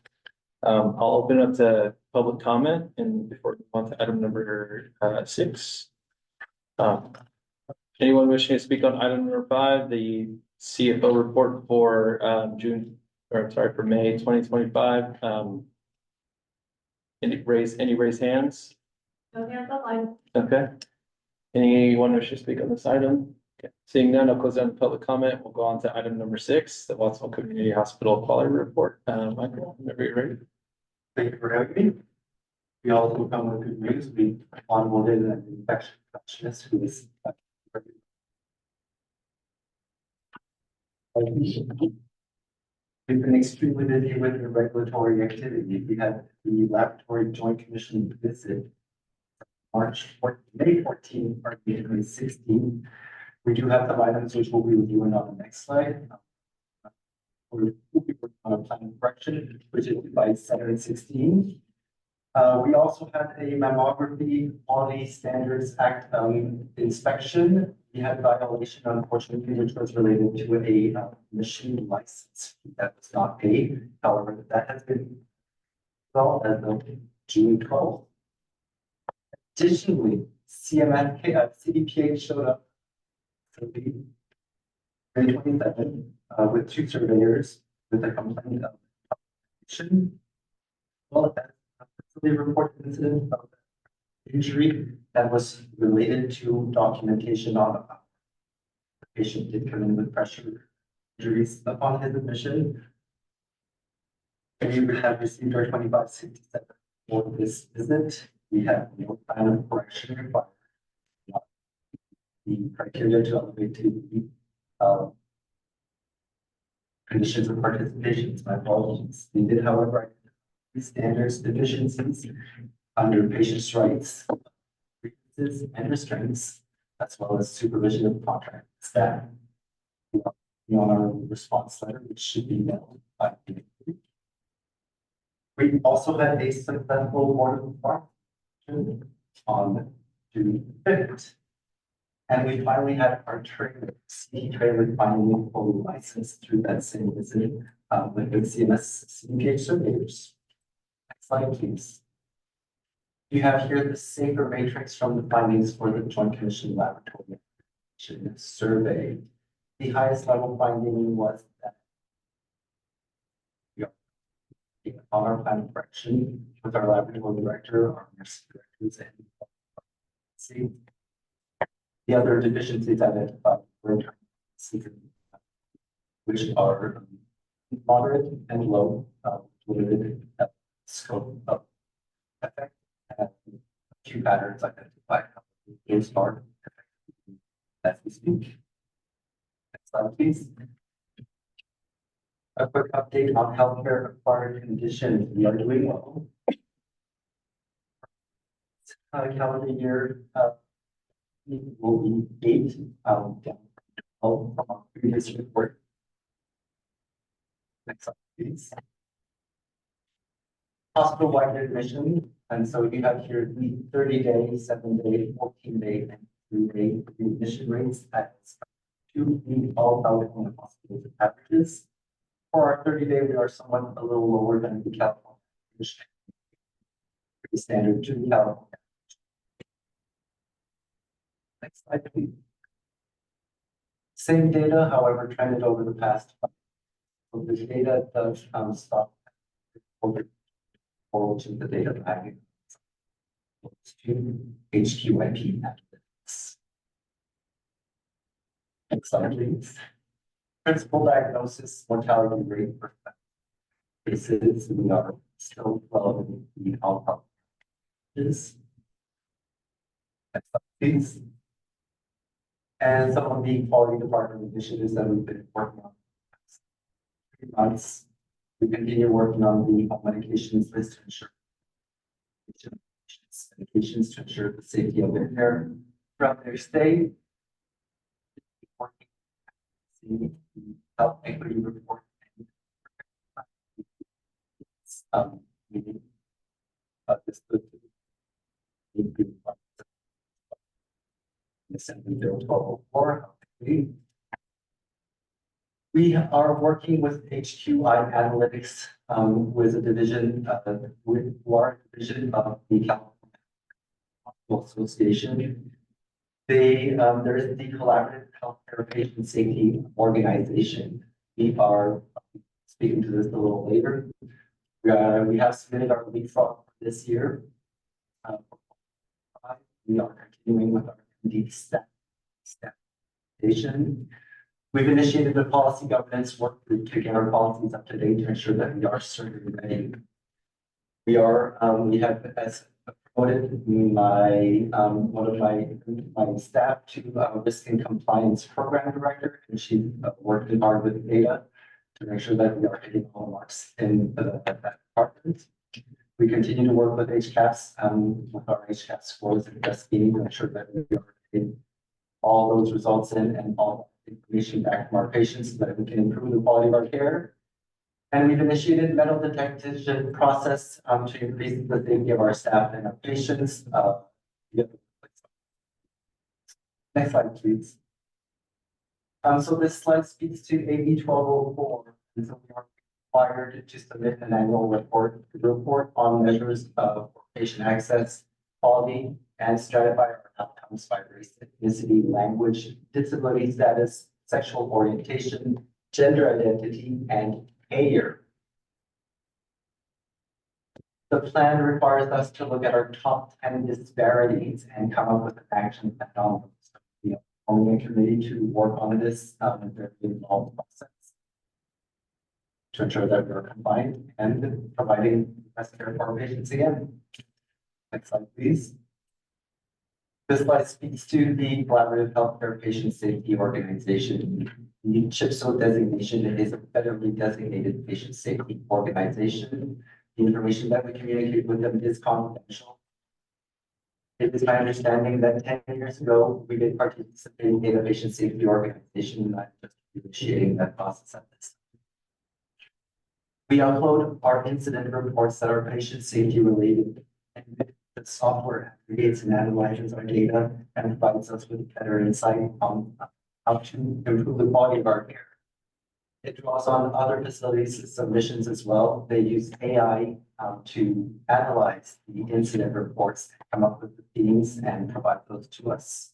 I'll open up to public comment, and before we move on to item number 6. Anyone wishing to speak on item number 5, the CFO report for for May 2025. Any raised hands? No hands online. Okay. Anyone wish to speak on this item? Okay. Seeing none, I'll close down the public comment. We'll go on to item number 6, the Watsonville Community Hospital Quality Report. Michael, whenever you're ready. Thank you for having me. We also come with good news. We onboarded an infection specialist who is. We've been extremely busy with the regulatory activity. We had the laboratory joint commission visit May 14, or May 2016. We do have some items which we'll be reviewing on the next slide. We'll be working on a plan of correction, which is by 7/16. We also had a mammography Quality Standards Act inspection. We had a violation, unfortunately, which was related to a machine license that was not paid. However, that has been resolved as of June 12th. Additionally, CDPH showed up May 27 with 2 surveyors with a complaint of population. Well, that facility reported incident of injury that was related to documentation on the patient did come in with pressure injuries upon his admission. We have received our 2567 for this visit. We have no plan of correction required. The criteria to elevate to the conditions of participation. My apologies. We did, however, identify standards deficiencies under patients' rights, grievances, and restraints, as well as supervision of contract staff. On our response letter, which should be mailed by the week. We also had a successful board of on June 5th. And we finally had our trailer, city trailer finally fully licensed through that same visit with the CMS CDPH surveyors. Next slide, please. You have here the safer matrix from the findings for the Joint Commission Laboratory survey. The highest level finding was that we are on our plan of correction with our laboratory director, our nurse directors, and see the other deficiencies identified were which are moderate and low, limited scope of effect. And two patterns identified in start as we speak. Next slide, please. A quick update on healthcare acquired conditions. We are doing well. Calendar year will be 8 down from our previous report. Next slide, please. Hospital-wide admission, and so you have here the 30-day, 7-day, 14-day, and 3-day readmission rates at 2 all California hospitals averages. For our 30-day, we are somewhat a little lower than the California average. Pretty standard to California. Next slide, please. Same data, however, trended over the past 5 years. So this data does stop forward to the data package to HQIP analytics. Next slide, please. Principal diagnosis mortality rate for cases, we are still well in the alpha. Next slide, please. And some of the quality department initiatives that we've been working on the past 3 months. We continue working on the medications list to ensure medications to ensure the safety of their care throughout their stay. Working the health equity report. Meeting. This could be Assembly Bill 1204. We are working with HQI Analytics with a division with our division of the California Hospital Association. There is the Collaborative Healthcare Patient Safety Organization. We are speaking to this a little later. We have submitted our leapfrog for this year. We are continuing with our deep step station. We've initiated a policy governance work group to get our policies up to date to ensure that we are survey ready. We have promoted one of my staff to risk and compliance program director, and she's working hard with data to make sure that we are hitting all marks in that department. We continue to work with HCAHPS with our HCAHPS scores and testing to ensure that we are getting all those results in and all information back from our patients so that we can improve the quality of our care. And we've initiated metal detection process to increase the safety of our staff and our patients. Next slide, please. So this slide speaks to AB 1204. And so we are required to submit an annual report on measures of patient access, quality, and stratify our outcomes by race, ethnicity, language, disability status, sexual orientation, gender identity, and payer. The plan requires us to look at our top 10 disparities and come up with an action plan on them. So we are forming a committee to work on this very involved process to ensure that we're compliant and providing best care for our patients again. Next slide, please. This slide speaks to the Collaborative Healthcare Patient Safety Organization. The CHPSO designation is a federally designated patient safety organization. The information that we communicate with them is confidential. It is my understanding that 10 years ago, we did participate in a patient safety organization, and I'm just initiating that process at this time. We upload our incident reports that are patient safety related, and the software aggregates and analyzes our data and provides us with better insight on how to improve the quality of our care. It draws on other facilities' submissions as well. They use AI to analyze the incident reports, come up with the themes and provide those to us.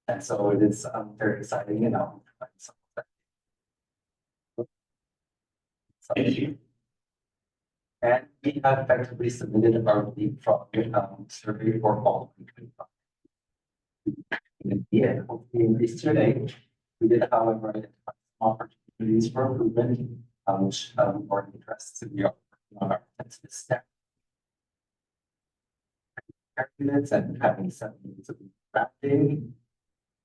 And so it is very exciting and I'll provide some of that. Thank you. And we have effectively submitted our leapfrog survey for fall 2025. Yeah, hopefully increase today. We did, however, identify some opportunities for improvement, which we've already addressed. So we are working on our intensive step. Units and having some units of drafting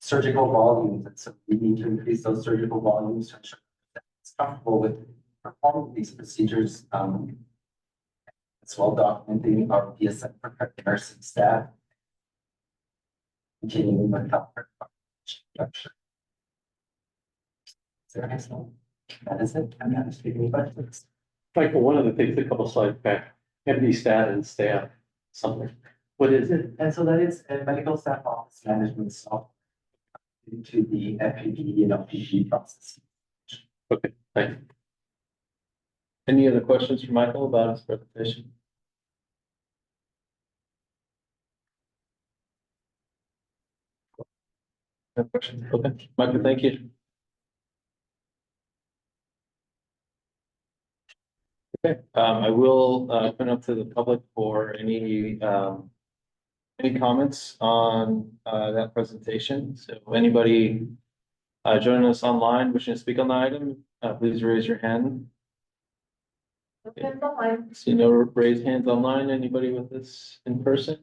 surgical volumes. And so we need to increase those surgical volumes to ensure that it's comfortable with performing these procedures. As well documenting our PSN for nursing staff. Continuing with health reduction. Excellent. That is it. I'm not speaking questions. Michael, one of the things, a couple slides back, MD stat and staff, something. What is it? And so that is a medical staff office management software into the FPP and LPP process. Okay, thank you. Any other questions for Michael about his presentation? No questions? Okay, Michael, thank you. Okay, I will open up to the public for any comments on that presentation. So anybody joining us online wishing to speak on the item, please raise your hand. Hands online. See no raised hands online. Anybody with this in person?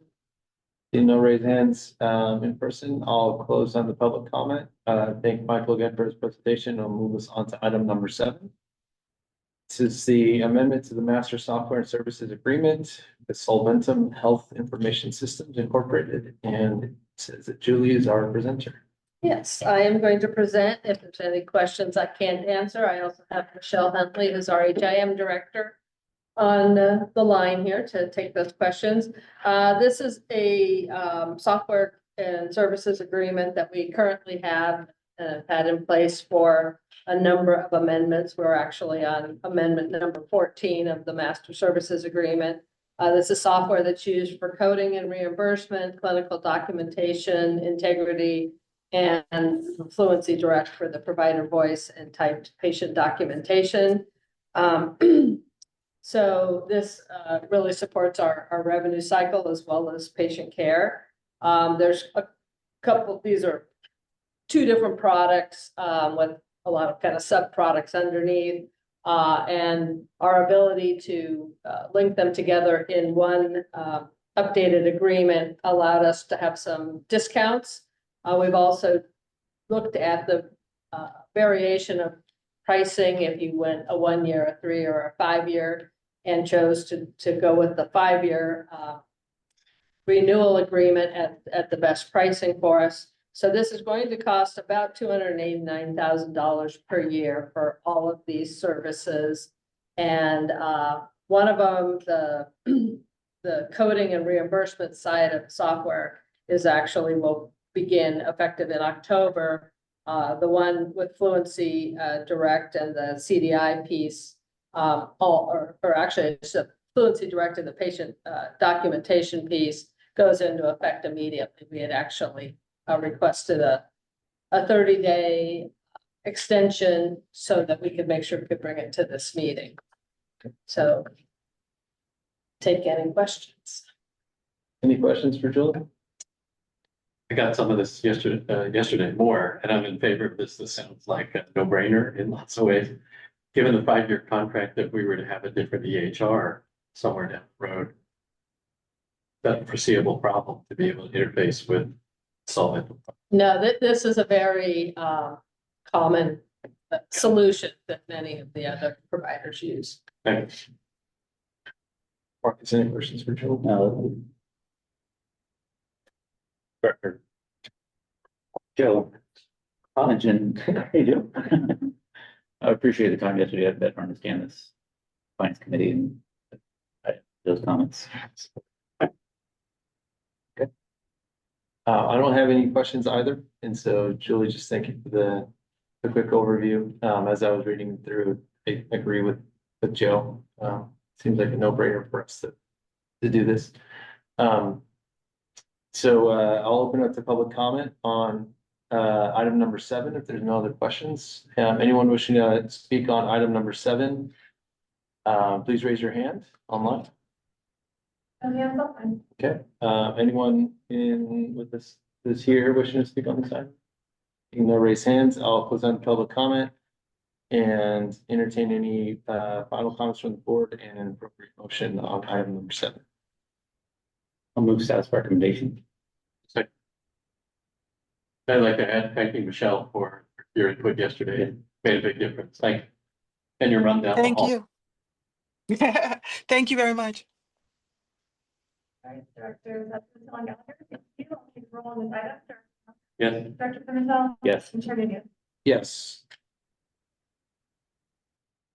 See no raised hands in person. I'll close on the public comment. Thank Michael again for his presentation. I'll move us on to item number 7. This is the amendment to the Master Software and Services Agreement with Solventum Health Information Systems Incorporated. And it says that Julie is our presenter. Yes, I am going to present. If there's any questions I can't answer, I also have Michelle Huntley, who's our HIM director, on the line here to take those questions. This is a software and services agreement that we currently have had in place for a number of amendments. We're actually on amendment number 14 of the Master Services Agreement. This is software that's used for coding and reimbursement, clinical documentation, integrity, and Fluency Direct for the provider voice and typed patient documentation. So this really supports our revenue cycle as well as patient care. There's a couple, these are 2 different products with a lot of kind of sub products underneath. And our ability to link them together in one updated agreement allowed us to have some discounts. We've also looked at the variation of pricing if you went a 1-year, a 3, or a 5-year, and chose to go with the 5-year renewal agreement at the best pricing for us. So this is going to cost about $289,000 per year for all of these services. And one of them, the coding and reimbursement side of software is actually will begin effective in October. The one with Fluency Direct and the CDI piece, or actually it's a Fluency Direct and the patient documentation piece goes into effect immediately. We had actually requested a 30-day extension so that we could make sure we could bring it to this meeting. So take any questions. Any questions for Julie? I got some of this yesterday more, and I'm in favor of this. This sounds like a no-brainer in lots of ways. Given the 5-year contract, that we were to have a different EHR somewhere down the road, that's a foreseeable problem to be able to interface with Solventum. No, this is a very common solution that many of the other providers use. Thanks. Marcus, any questions for Julie? No. Director. Joe. Mentioned, hey Joe. I appreciate the time yesterday to better understand this finance committee and those comments. I don't have any questions either, and so Julie, just thank you for the quick overview. As I was reading through, I agree with Joe. Seems like a no-brainer for us to do this. So I'll open up to public comment on item number 7, if there's no other questions. Anyone wishing to speak on item number 7, please raise your hand online. Yeah, that's fine. Okay, anyone with this here wishing to speak on this item? No raise hands, I'll close on public comment and entertain any final comments from the board and an appropriate motion on item number 7. I'll move staff's recommendation. I'd like to add, thank you, Michelle, for your input yesterday. Made a big difference. Thank you. And your run down the Thank hall. you. Thank you very much. All right, Director Gallagher, thank you. I'll take a roll on this item. Yes. Director Pimentel. Yes. And Chair Gagnon. Yes.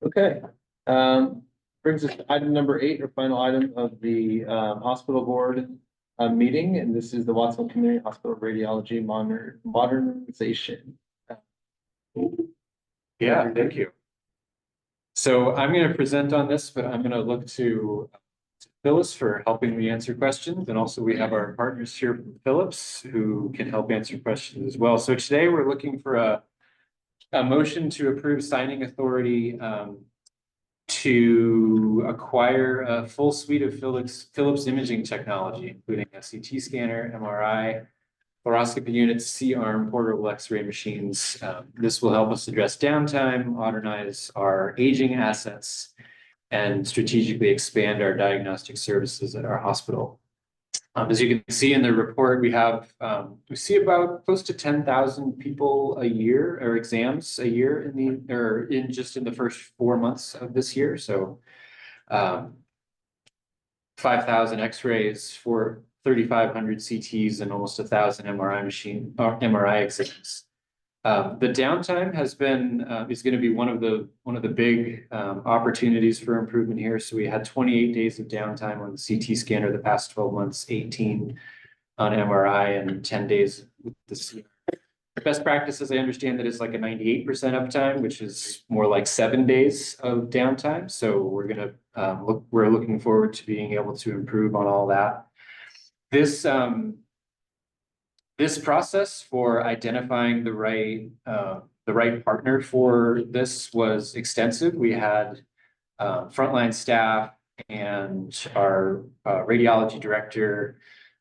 Okay, brings us to item number 8, or final item of the hospital board meeting, and this is the Watsonville Community Hospital Radiology Modernization. Yeah, thank you. So I'm going to present on this, but I'm going to look to Phyllis for helping me answer questions. And also we have our partners here from Phillips who can help answer questions as well. So today we're looking for a motion to approve signing authority to acquire a full suite of Philips imaging technology, including a CT scanner, MRI, fluoroscopy units, C-arm, portable X-ray machines. This will help us address downtime, modernize our aging assets, and strategically expand our diagnostic services at our hospital. As you can see in the report, we see about close to 10,000 people a year, or exams a year in the first 4 months of this year. So 5,000 X-rays, for 3,500 CTs, and almost 1,000 MRI exams. The downtime has been is going to be one of the big opportunities for improvement here. So we had 28 days of downtime on the CT scanner the past 12 months, 18 on MRI, and 10 days with the CR. Best practice, as I understand it, is like a 98% uptime, which is more like 7 days of downtime. So we're looking forward to being able to improve on all that. This process for identifying the right partner for this was extensive. We had frontline staff and our radiology director,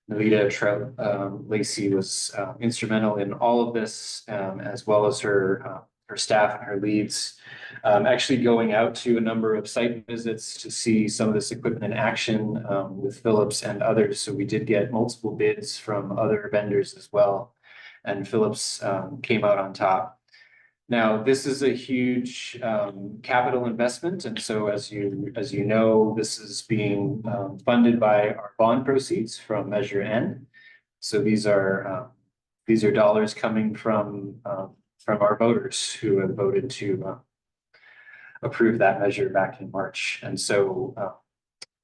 Nalita Trout-Lacey, was instrumental in all of this, as well as her staff and her leads, actually going out to a number of site visits to see some of this equipment in action with Philips and others. So we did get multiple bids from other vendors as well, and Philips came out on top. Now, this is a huge capital investment, and so as you know, this is being funded by our bond proceeds from Measure N. So these are dollars coming from our voters who have voted to approve that measure back in March. And so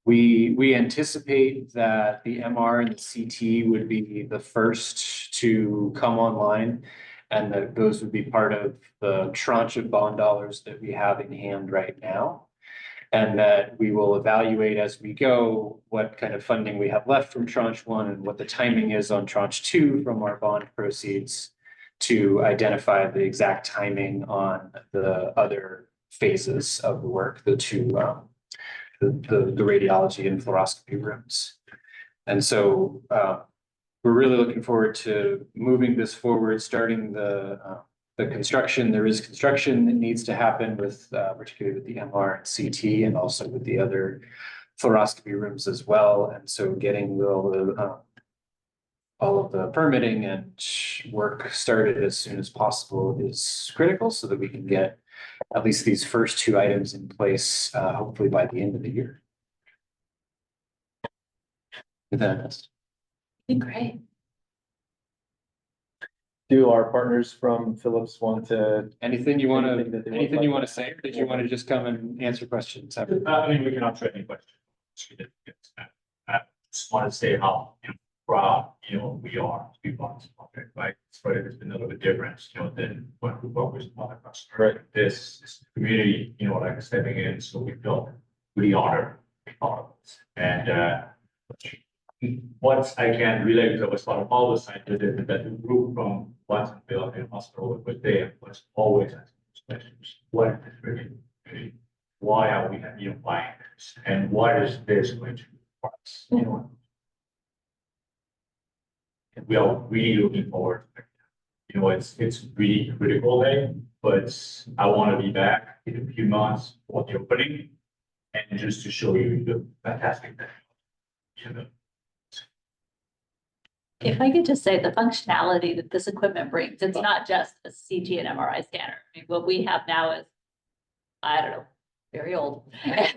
we anticipate that the MR and the CT would be the first to come online, and that those would be part of the tranche of bond dollars that we have in hand right now. And that we will evaluate as we go what kind of funding we have left from tranche 1 and what the timing is on tranche 2 from our bond proceeds, to identify the exact timing on the other phases of the work, the two, the radiology and fluoroscopy rooms. And so we're really looking forward to moving this forward, starting the construction. There is construction that needs to happen with, particularly with the MR and CT, and also with the other fluoroscopy rooms as well. And so getting all of the permitting and work started as soon as possible is critical, so that we can get at least these first 2 items in place, hopefully by the end of the year. With that, Great. Do our partners from Philips want to? anything you want Anything that to, they would anything like you want to to say, add? or did you want to just come and answer questions? I mean, we can answer any question. I just want to say how, proud, we are to be part of this project, right? So it's been a little bit different, than when we work with other customers. Right. This is the community, like stepping in, so we feel really honored to be part of this. And, what I can relate, because I was part of all the site visit, that the group from Watsonville and Hospital was there, was always asking questions. What is this really? Why are we, buying this? And what is this going to do for us? And we are really looking forward to it. It's really critical day, but I want to be back in a few months for the opening and just to show you the fantastic thing. If I could just say the functionality that this equipment brings, it's not just a CT and MRI scanner. I mean, what we have now is, I don't know, very old. And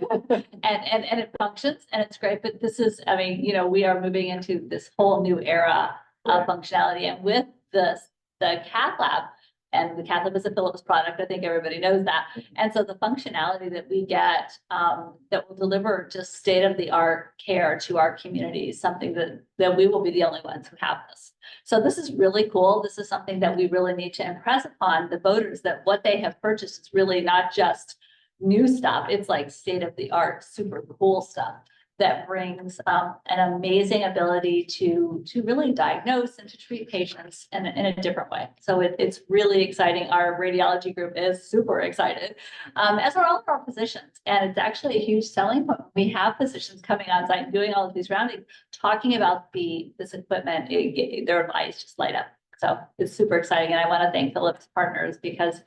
it functions and it's great, but this is, I mean, we are moving into this whole new era of functionality, and with the cath lab, and the cath lab is a Philips product, I think everybody knows that. And so the functionality that we get, that will deliver just state-of-the-art care to our communities, something that we will be the only ones who have this. So this is really cool. This is something that we really need to impress upon the voters, that what they have purchased is really not just new stuff. It's like state-of-the-art, super cool stuff that brings an amazing ability to really diagnose and to treat patients in a different way. So it's really exciting. Our radiology group is super excited, as are all of our physicians. And it's actually a huge selling point. We have physicians coming on site, doing all of these roundings, talking about this equipment. Their eyes just light up. So it's super exciting. And I want to thank Philips Partners, because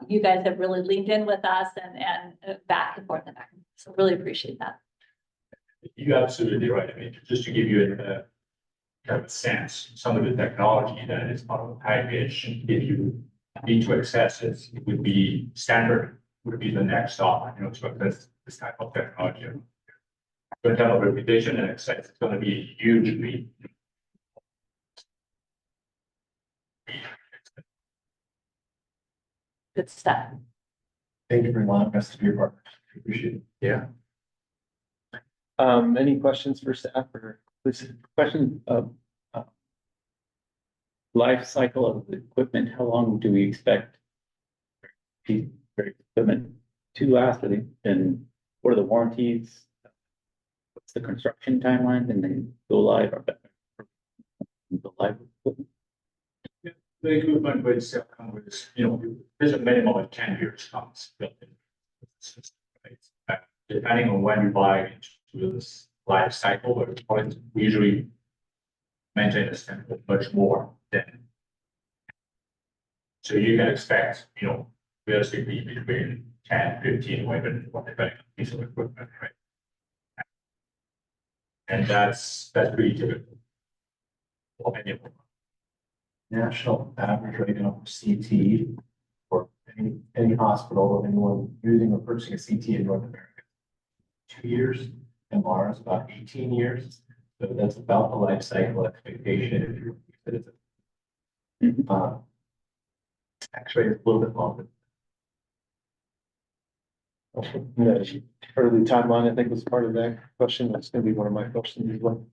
you guys have really leaned in with us and back and forth and back. So really appreciate that. You're absolutely right. I mean, just to give you a kind of a sense, some of the technology that is part of the package, if you need to access it, it would be standard, would be the next stop, to access this type of technology. In terms of reputation and access, it's going to be hugely. Good stuff. Thank you for allowing us to be a partner. Appreciate it. Yeah. Any questions for staff or this question of Life cycle of the equipment, how long do we expect the equipment to last? And what are the warranties? What's the construction timeline and then go live or the live equipment? The equipment will still come with, there's a minimum of 10 years comes built in. Depending on when you buy into this life cycle, but we usually maintain a standard much more than. So you can expect, realistically between 10, 15, or even depending on the piece of equipment, right? And that's pretty typical for many of them. national average right now for CT for any hospital or anyone using or purchasing a CT in North America? 2 years, MR is about 18 years. So that's about the life cycle expectation if you're. Actually, it's a little bit longer. Early timeline, I think, was part of that question. That's going to be one of my questions as well.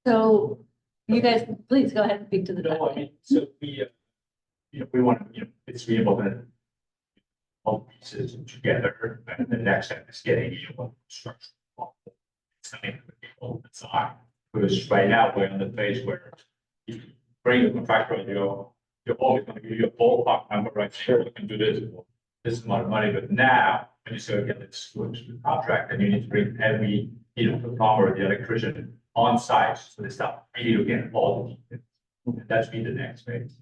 So you guys, please go ahead and speak to the. No, I mean, so we, we want to, it's be able to all pieces together, and the next step is getting, structure. Something with people design, because right now we're in the phase where you bring the contractor and you're always going to give you a ballpark number, right? Sure, we can do this amount of money, but now when you say, okay, let's switch the contract, and you need to bring every, the plumber, the electrician on site, so they start really looking at all the details. And that's be the next phase.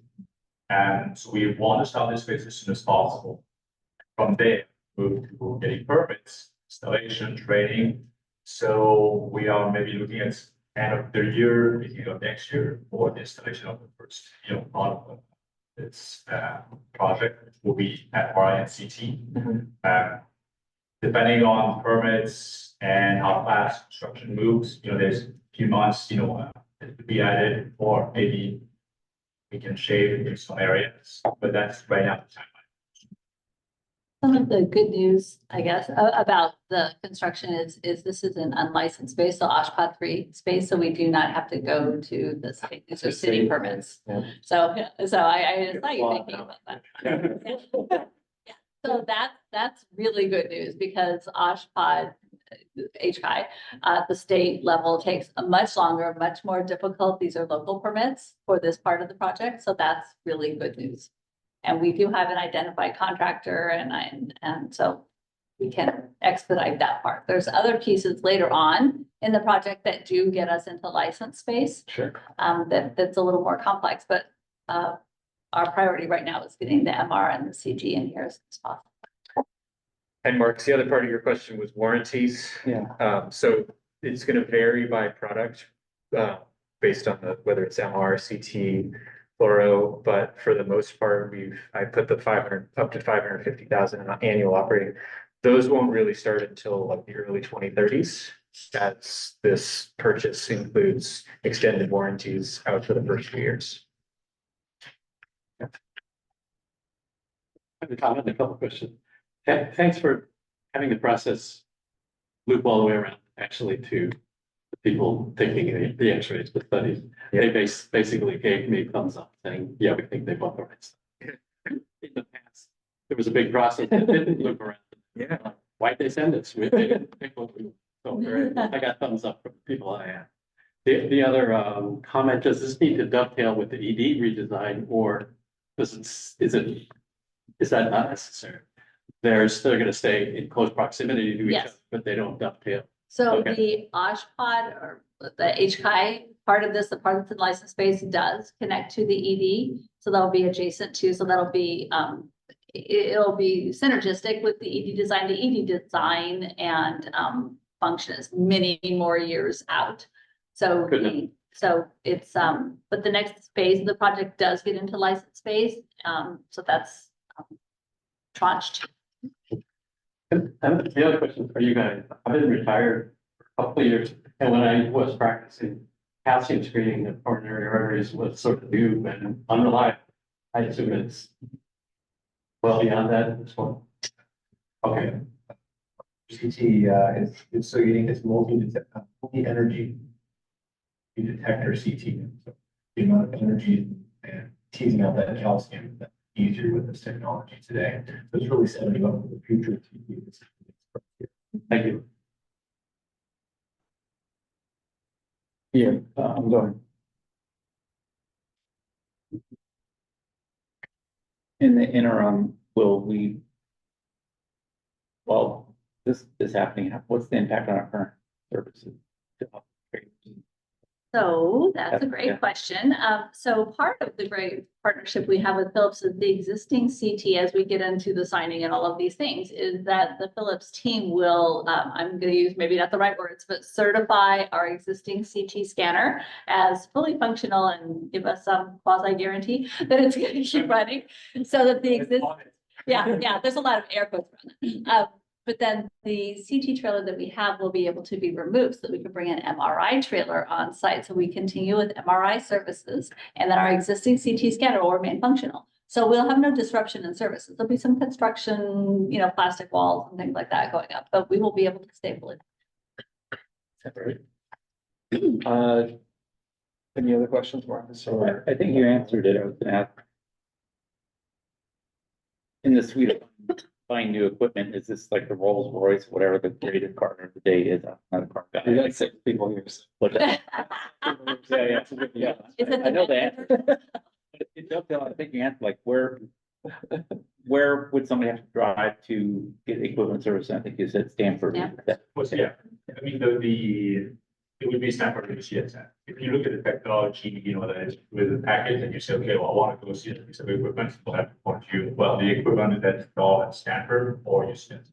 And so we want to start this phase as soon as possible. From there, move to getting permits, installation, training. So we are maybe looking at end of the year, beginning of next year, for the installation of the first, part of this project will be at RINCT. Depending on permits and how fast construction moves, there's a few months, to be added, or maybe we can shave in some areas, but that's right now the timeline. Some of the good news, I guess, about the construction is this is an unlicensed space, so OSHPD 3 space, so we do not have to go to the state, these are city permits. Yeah. So I saw you thinking about that. Yeah. So that's really good news because OSHPD, HI, the state level takes a much longer, much more difficult. These are local permits for this part of the project, so that's really good news. And we do have an identified contractor and so we can expedite that part. There's other pieces later on in the project that do get us into license space. Sure. That's a little more complex, but our priority right now is getting the MR and the CG in here as soon as possible. And Mark, the other part of your question was warranties. Yeah. So it's gonna vary by product, based on whether it's MR, CT, fluoro, but for the most part, I put the 500, up to 550,000 in annual operating. Those won't really start until like the early 2030s, as this purchase includes extended warranties out for the first few years. I have a comment, a couple of questions. Thanks for having the process loop all the way around, actually, to the people taking the X-rays, the studies. They basically gave me thumbs up saying, yeah, we think they bought the right stuff. In the past, there was a big process that didn't loop around. Yeah. Why'd they send us? We didn't pick what we, so I got thumbs up from people I asked. The other comment, does this need to dovetail with the ED redesign, or is that not necessary? They're gonna stay in close proximity to each Yes. other, but they don't dovetail. So Okay. the OSHPD or the HCI part of this, the part that's in license space does connect to the ED. So that'll be adjacent to, so that'll be, it'll be synergistic with the ED design. The ED design and function is many more years out. So, Good. so it's, but the next phase of the project does get into license space. So that's tranche 2. And the other question for you guys, I've been retired for a couple of years, and when I was practicing, calcium screening of coronary arteries was sort of new and unreliable. I assume it's well beyond that as well. Okay, CT, it's so unique, it's multi-energy detector CT. So the amount of energy and teasing out that calcium that's easier with this technology today. So it's really setting up for the future. thank you. Yeah, I'm going. In the interim, will we? Well, this is happening, what's the impact on our current services? So that's a Yeah. great question. So part of the great partnership we have with Philips is the existing CT, as we get into the signing and all of these things, is that the Philips team will, I'm gonna use maybe not the right words, but certify our existing CT scanner as fully functional and give us some quasi guarantee that it's gonna keep running. So that the yeah, there's a lot of air quotes around that. But then the CT trailer that we have will be able to be removed so that we can bring an MRI trailer on site. So we continue with MRI services and then our existing CT scanner will remain functional. So we'll have no disruption in services. There'll be some construction, plastic walls and things like that going up, but we will be able to stay fully. Any other questions, Marcus? Or I think you answered it, I was gonna ask. In the suite of buying new equipment, is this like the Rolls Royce, whatever the greatest car of the day is? I'm not a car guy. we got 6 people here. So. But, yeah, Is it I know the that. It dovetails, I think you answered, like, where would somebody have to drive to get equipment service? I think you said Stanford. Yeah. Yeah, I mean, it would be Stanford with CSN. If you look at the technology, that is with the package and you say, okay, well, I want to go see a piece of equipment, we'll have to point you, well, the equipment that's installed at Stanford or Houston.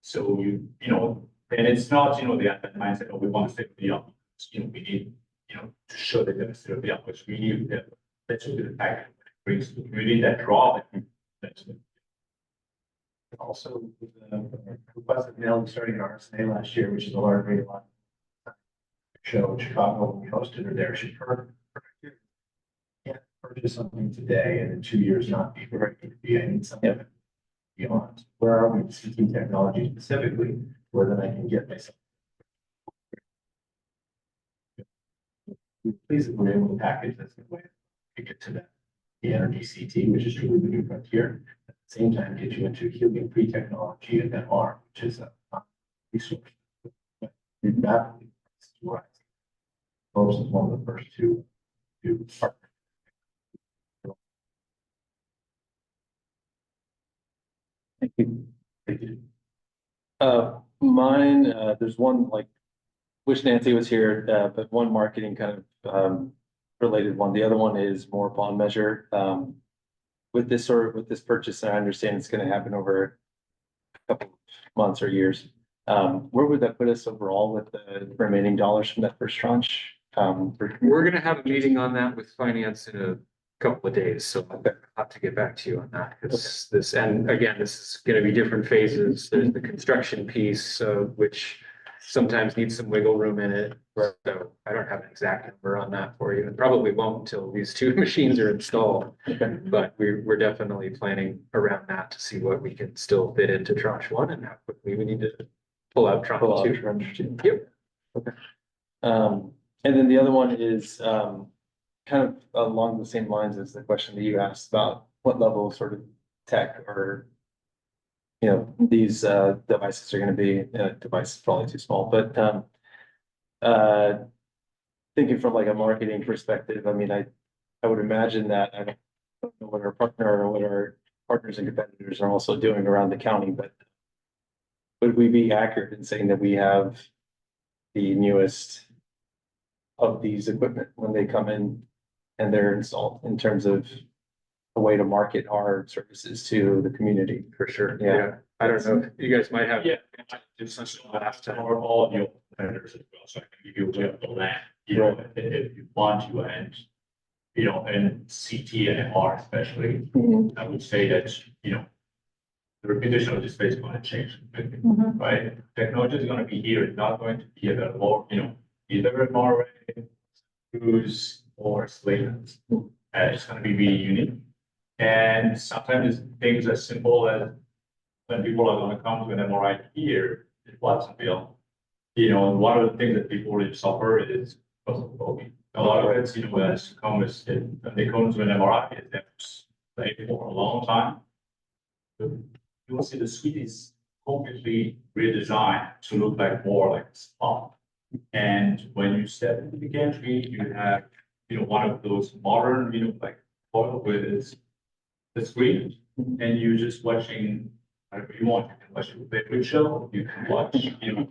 So and it's not, the mindset of we want to stay with the up. We need, to show that they're still the up, which we need that. Let's look at the package. Brings really that draw. Also, the request of Nell starting an RSNA last year, which is a large radio line show in Chicago. We hosted her there. She can't purchase something today and in 2 years not be ready to be. I need something beyond. Where are we with CT technology specifically, where then I can get myself. We're pleased that we're able to package this in a way to get to that. The energy CT, which is truly the new frontier, at the same time, get you into helium-free technology and MR, which is a resource. Rapidly rising. Philips is one of the first to partner. Thank you. Thank you. Mine, there's one like, wish Nancy was here, but one marketing kind of, related one. The other one is more bond measure. With this purchase, I understand it's gonna happen over a couple of months or years. Where would that put us overall with the remaining dollars from that first tranche? We're gonna have a meeting on that with finance in a couple of days, so I'll have to get back to you on that. Because this, and again, this is gonna be different phases. There's the construction piece, which sometimes needs some wiggle room in it. So I don't have an exact number on that for you, and probably won't until these two machines are installed. But we're definitely planning around that to see what we can still fit into tranche one and how quickly we need to pull out tranche two. Yep. Okay. And then the other one is, kind of along the same lines as the question that you asked about what level of sort of tech or, you know, these, devices are gonna be, device is probably too small, but, thinking from like a marketing perspective, I mean, I would imagine that, I don't know what our partner or what our partners and competitors are also doing around the county, but would we be accurate in saying that we have the newest of these equipment when they come in and they're installed in terms of a way to market our services to the community? For sure. Yeah. I don't know. You guys might have. Yeah, just last time, or all of your vendors as well, so I can give you a lay of the land, you know, if you want to, and. You know, and CT and MR especially, I would say that, you know. The reputation of this space is gonna change, right? Technology is gonna be here, it's not going to be available, you know, either MRA, Cruise or Slayton's. It's gonna be really unique. And sometimes it's things as simple as when people are gonna come to an MRI here in Watsonville. You know, one of the things that people really suffer is claustrophobia. A lot of it's, you know, as come as when they come to an MRI, they have to stay for a long time. You will see the suite is completely redesigned to look like more like a spa. And when you step into the gantry, you have, you know, one of those modern, you know, like photo with the screen, and you're just watching whatever you want. You can watch your favorite show, you can watch, you know,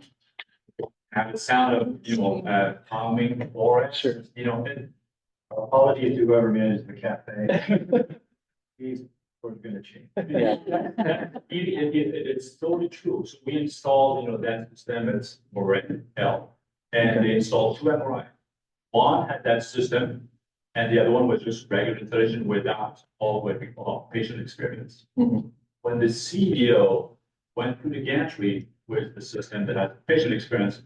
have the sound of, you know, calming forest, you know, and apologies to whoever managed the cafe. He's gonna change. It's totally true. So we installed, you know, that system as Moran L, and they installed two MRI. One had that system, and the other one was just regular installation without all what we call patient experience. When the CEO went through the gantry with the system that had patient experience,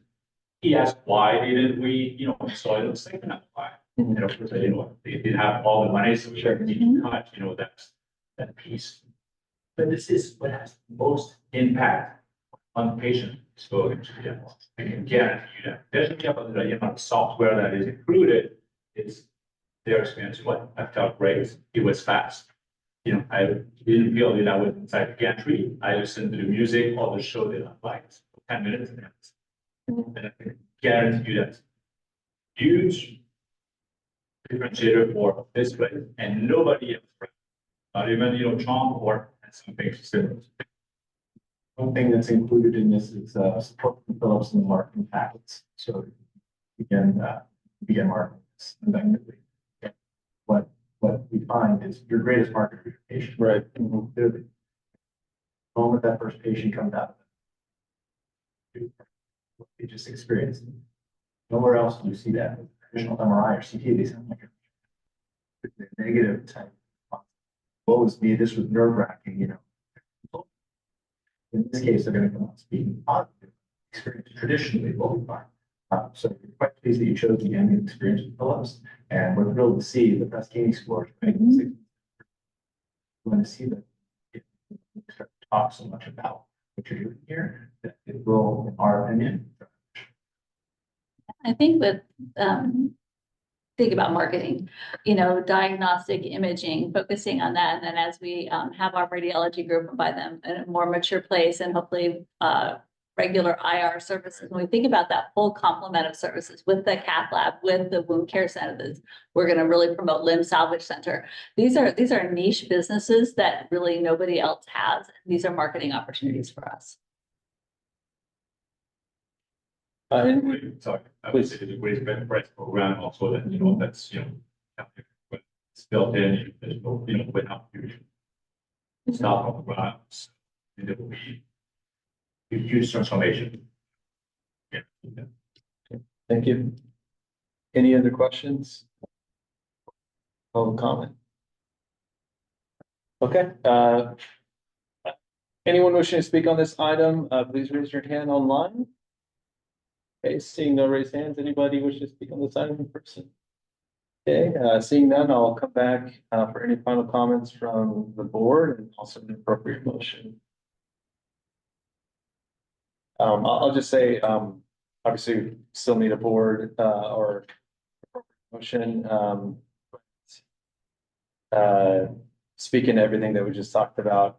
he asked why didn't we, you know, install it on the second MRI? And of course, you know, they didn't have all the money, so we need to cut, you know, that piece. But this is what has most impact on the patient exposure to the MRI. I can guarantee you that. There's the amount of software that is included. It's their experience. What I felt great. It was fast. You know, I didn't feel that I was inside the gantry. I listened to the music or the show that I liked for 10 minutes. And I can guarantee you that huge differentiator for this place, and nobody else. Not even, you know, Chong or something similar. One thing that's included in this is support from Philips and the marketing packets. So we can begin marketing this effectively. What we find is your greatest market for your patient. Right. The moment that first patient comes out, they just experienced. Nowhere else do you see that with traditional MRI or CT. They sound like a negative type. What was me? This was nerve wracking, you know. In this case, they're going to come out speaking positive experience. Traditionally, what we find. So we're quite pleased that you chose the ambient experience with Philips, and we're thrilled to see the best gaming scores. Right? We want to see that start to talk so much about what you're doing here, that it will, in our opinion, I think with, think about marketing, diagnostic imaging, focusing on that. And then as we have our radiology group and by them in a more mature place and hopefully regular IR services, when we think about that full complement of services with the cath lab, with the wound care centers, we're going to really promote limb salvage center. These are niche businesses that really nobody else has. These are marketing opportunities for us. sorry, I would say the waste benefit program also that, that's, it's built in, there's no, without huge. It's not on the ground, and it will be a huge transformation. Yeah. Thank you. Any other questions? Public comment? Okay, anyone wishing to speak on this item, please raise your hand online. Okay, seeing no raised hands, anybody wish to speak on this item in person? Okay, seeing none, I'll come back for any final comments from the board and also an appropriate motion. I'll just say, obviously, we still need a board or motion. Speaking to everything that we just talked about,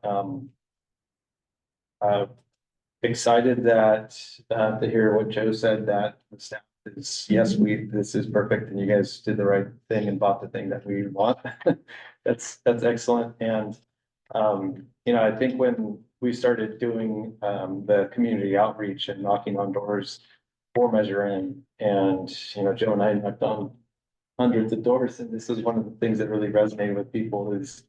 excited that to hear what Joe said, that the staff is, yes, this is perfect and you guys did the right thing and bought the thing that we want. That's excellent. And I think when we started doing the community outreach and knocking on doors for Measure In, and Joe and I knocked on hundreds of doors, and this is one of the things that really resonated with people is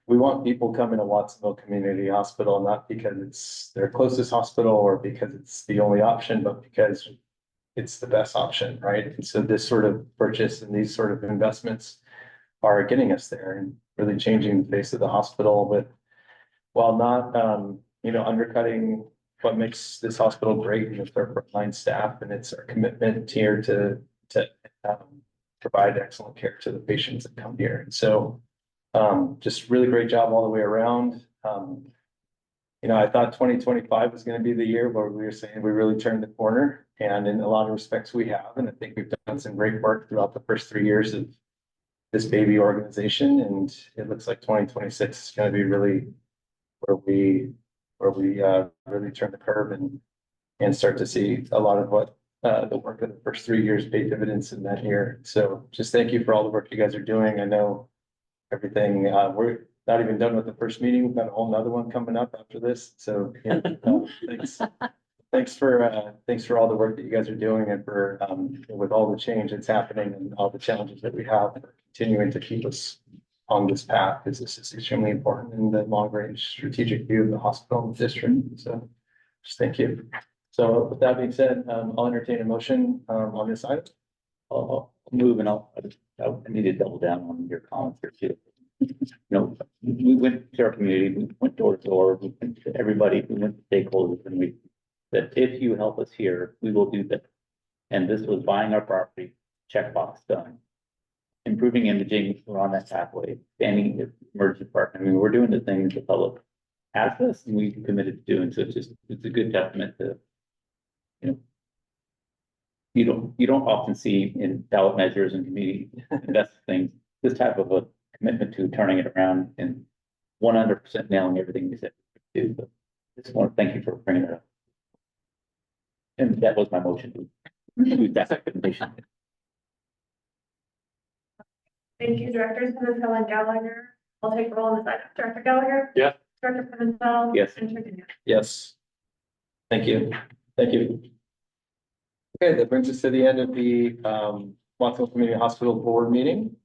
we want people coming to Watsonville Community Hospital, not because it's their closest hospital or because it's the only option, but because it's the best option, right? And so this sort of purchase and these sort of investments are getting us there and really changing the face of the hospital with, while not, undercutting what makes this hospital great, and it's our frontline staff, and it's our commitment here to provide excellent care to the patients that come here. And so just really great job all the way around. I thought 2025 was going to be the year where we were saying we really turned the corner, and in a lot of respects we have. And I think we've done some great work throughout the first 3 years of this baby organization. And it looks like 2026 is going to be really where we really turn the curve and start to see a lot of what the work of the first 3 years paid dividends in that year. So just thank you for all the work you guys are doing. I know everything, we're not even done with the first meeting. We've got a whole nother one coming up after this. So thanks. Thanks for all the work that you guys are doing, and for with all the change that's happening and all the challenges that we have, for continuing to keep us on this path, because this is extremely important in the long range strategic view of the hospital and district. So just thank you. So with that being said, I'll entertain a motion on this item. I'll move, and I need to double down on your comments here too. We went to our community, we went door to door, we went to everybody, we went to stakeholders, and we said, if you help us here, we will do that. And this was buying our property, checkbox done. Improving imaging, we're on that pathway, expanding the emergency department. I mean, we're doing the things the public asked us and we committed to doing. So it's a good testament to, you don't often see in ballot measures and community invest things, this type of a commitment to turning it around and 100% nailing everything we said we do. But I just want to thank you for bringing it up. And that was my motion to do that recommendation. Thank you, Directors Pimentel and Gallagher. I'll take a roll on this item. Director Gallagher? Yes. Director Pimentel? Yes. And Director Yes. Thank you. Thank you. Okay, that brings us to the end of the Watsonville Community Hospital Board meeting.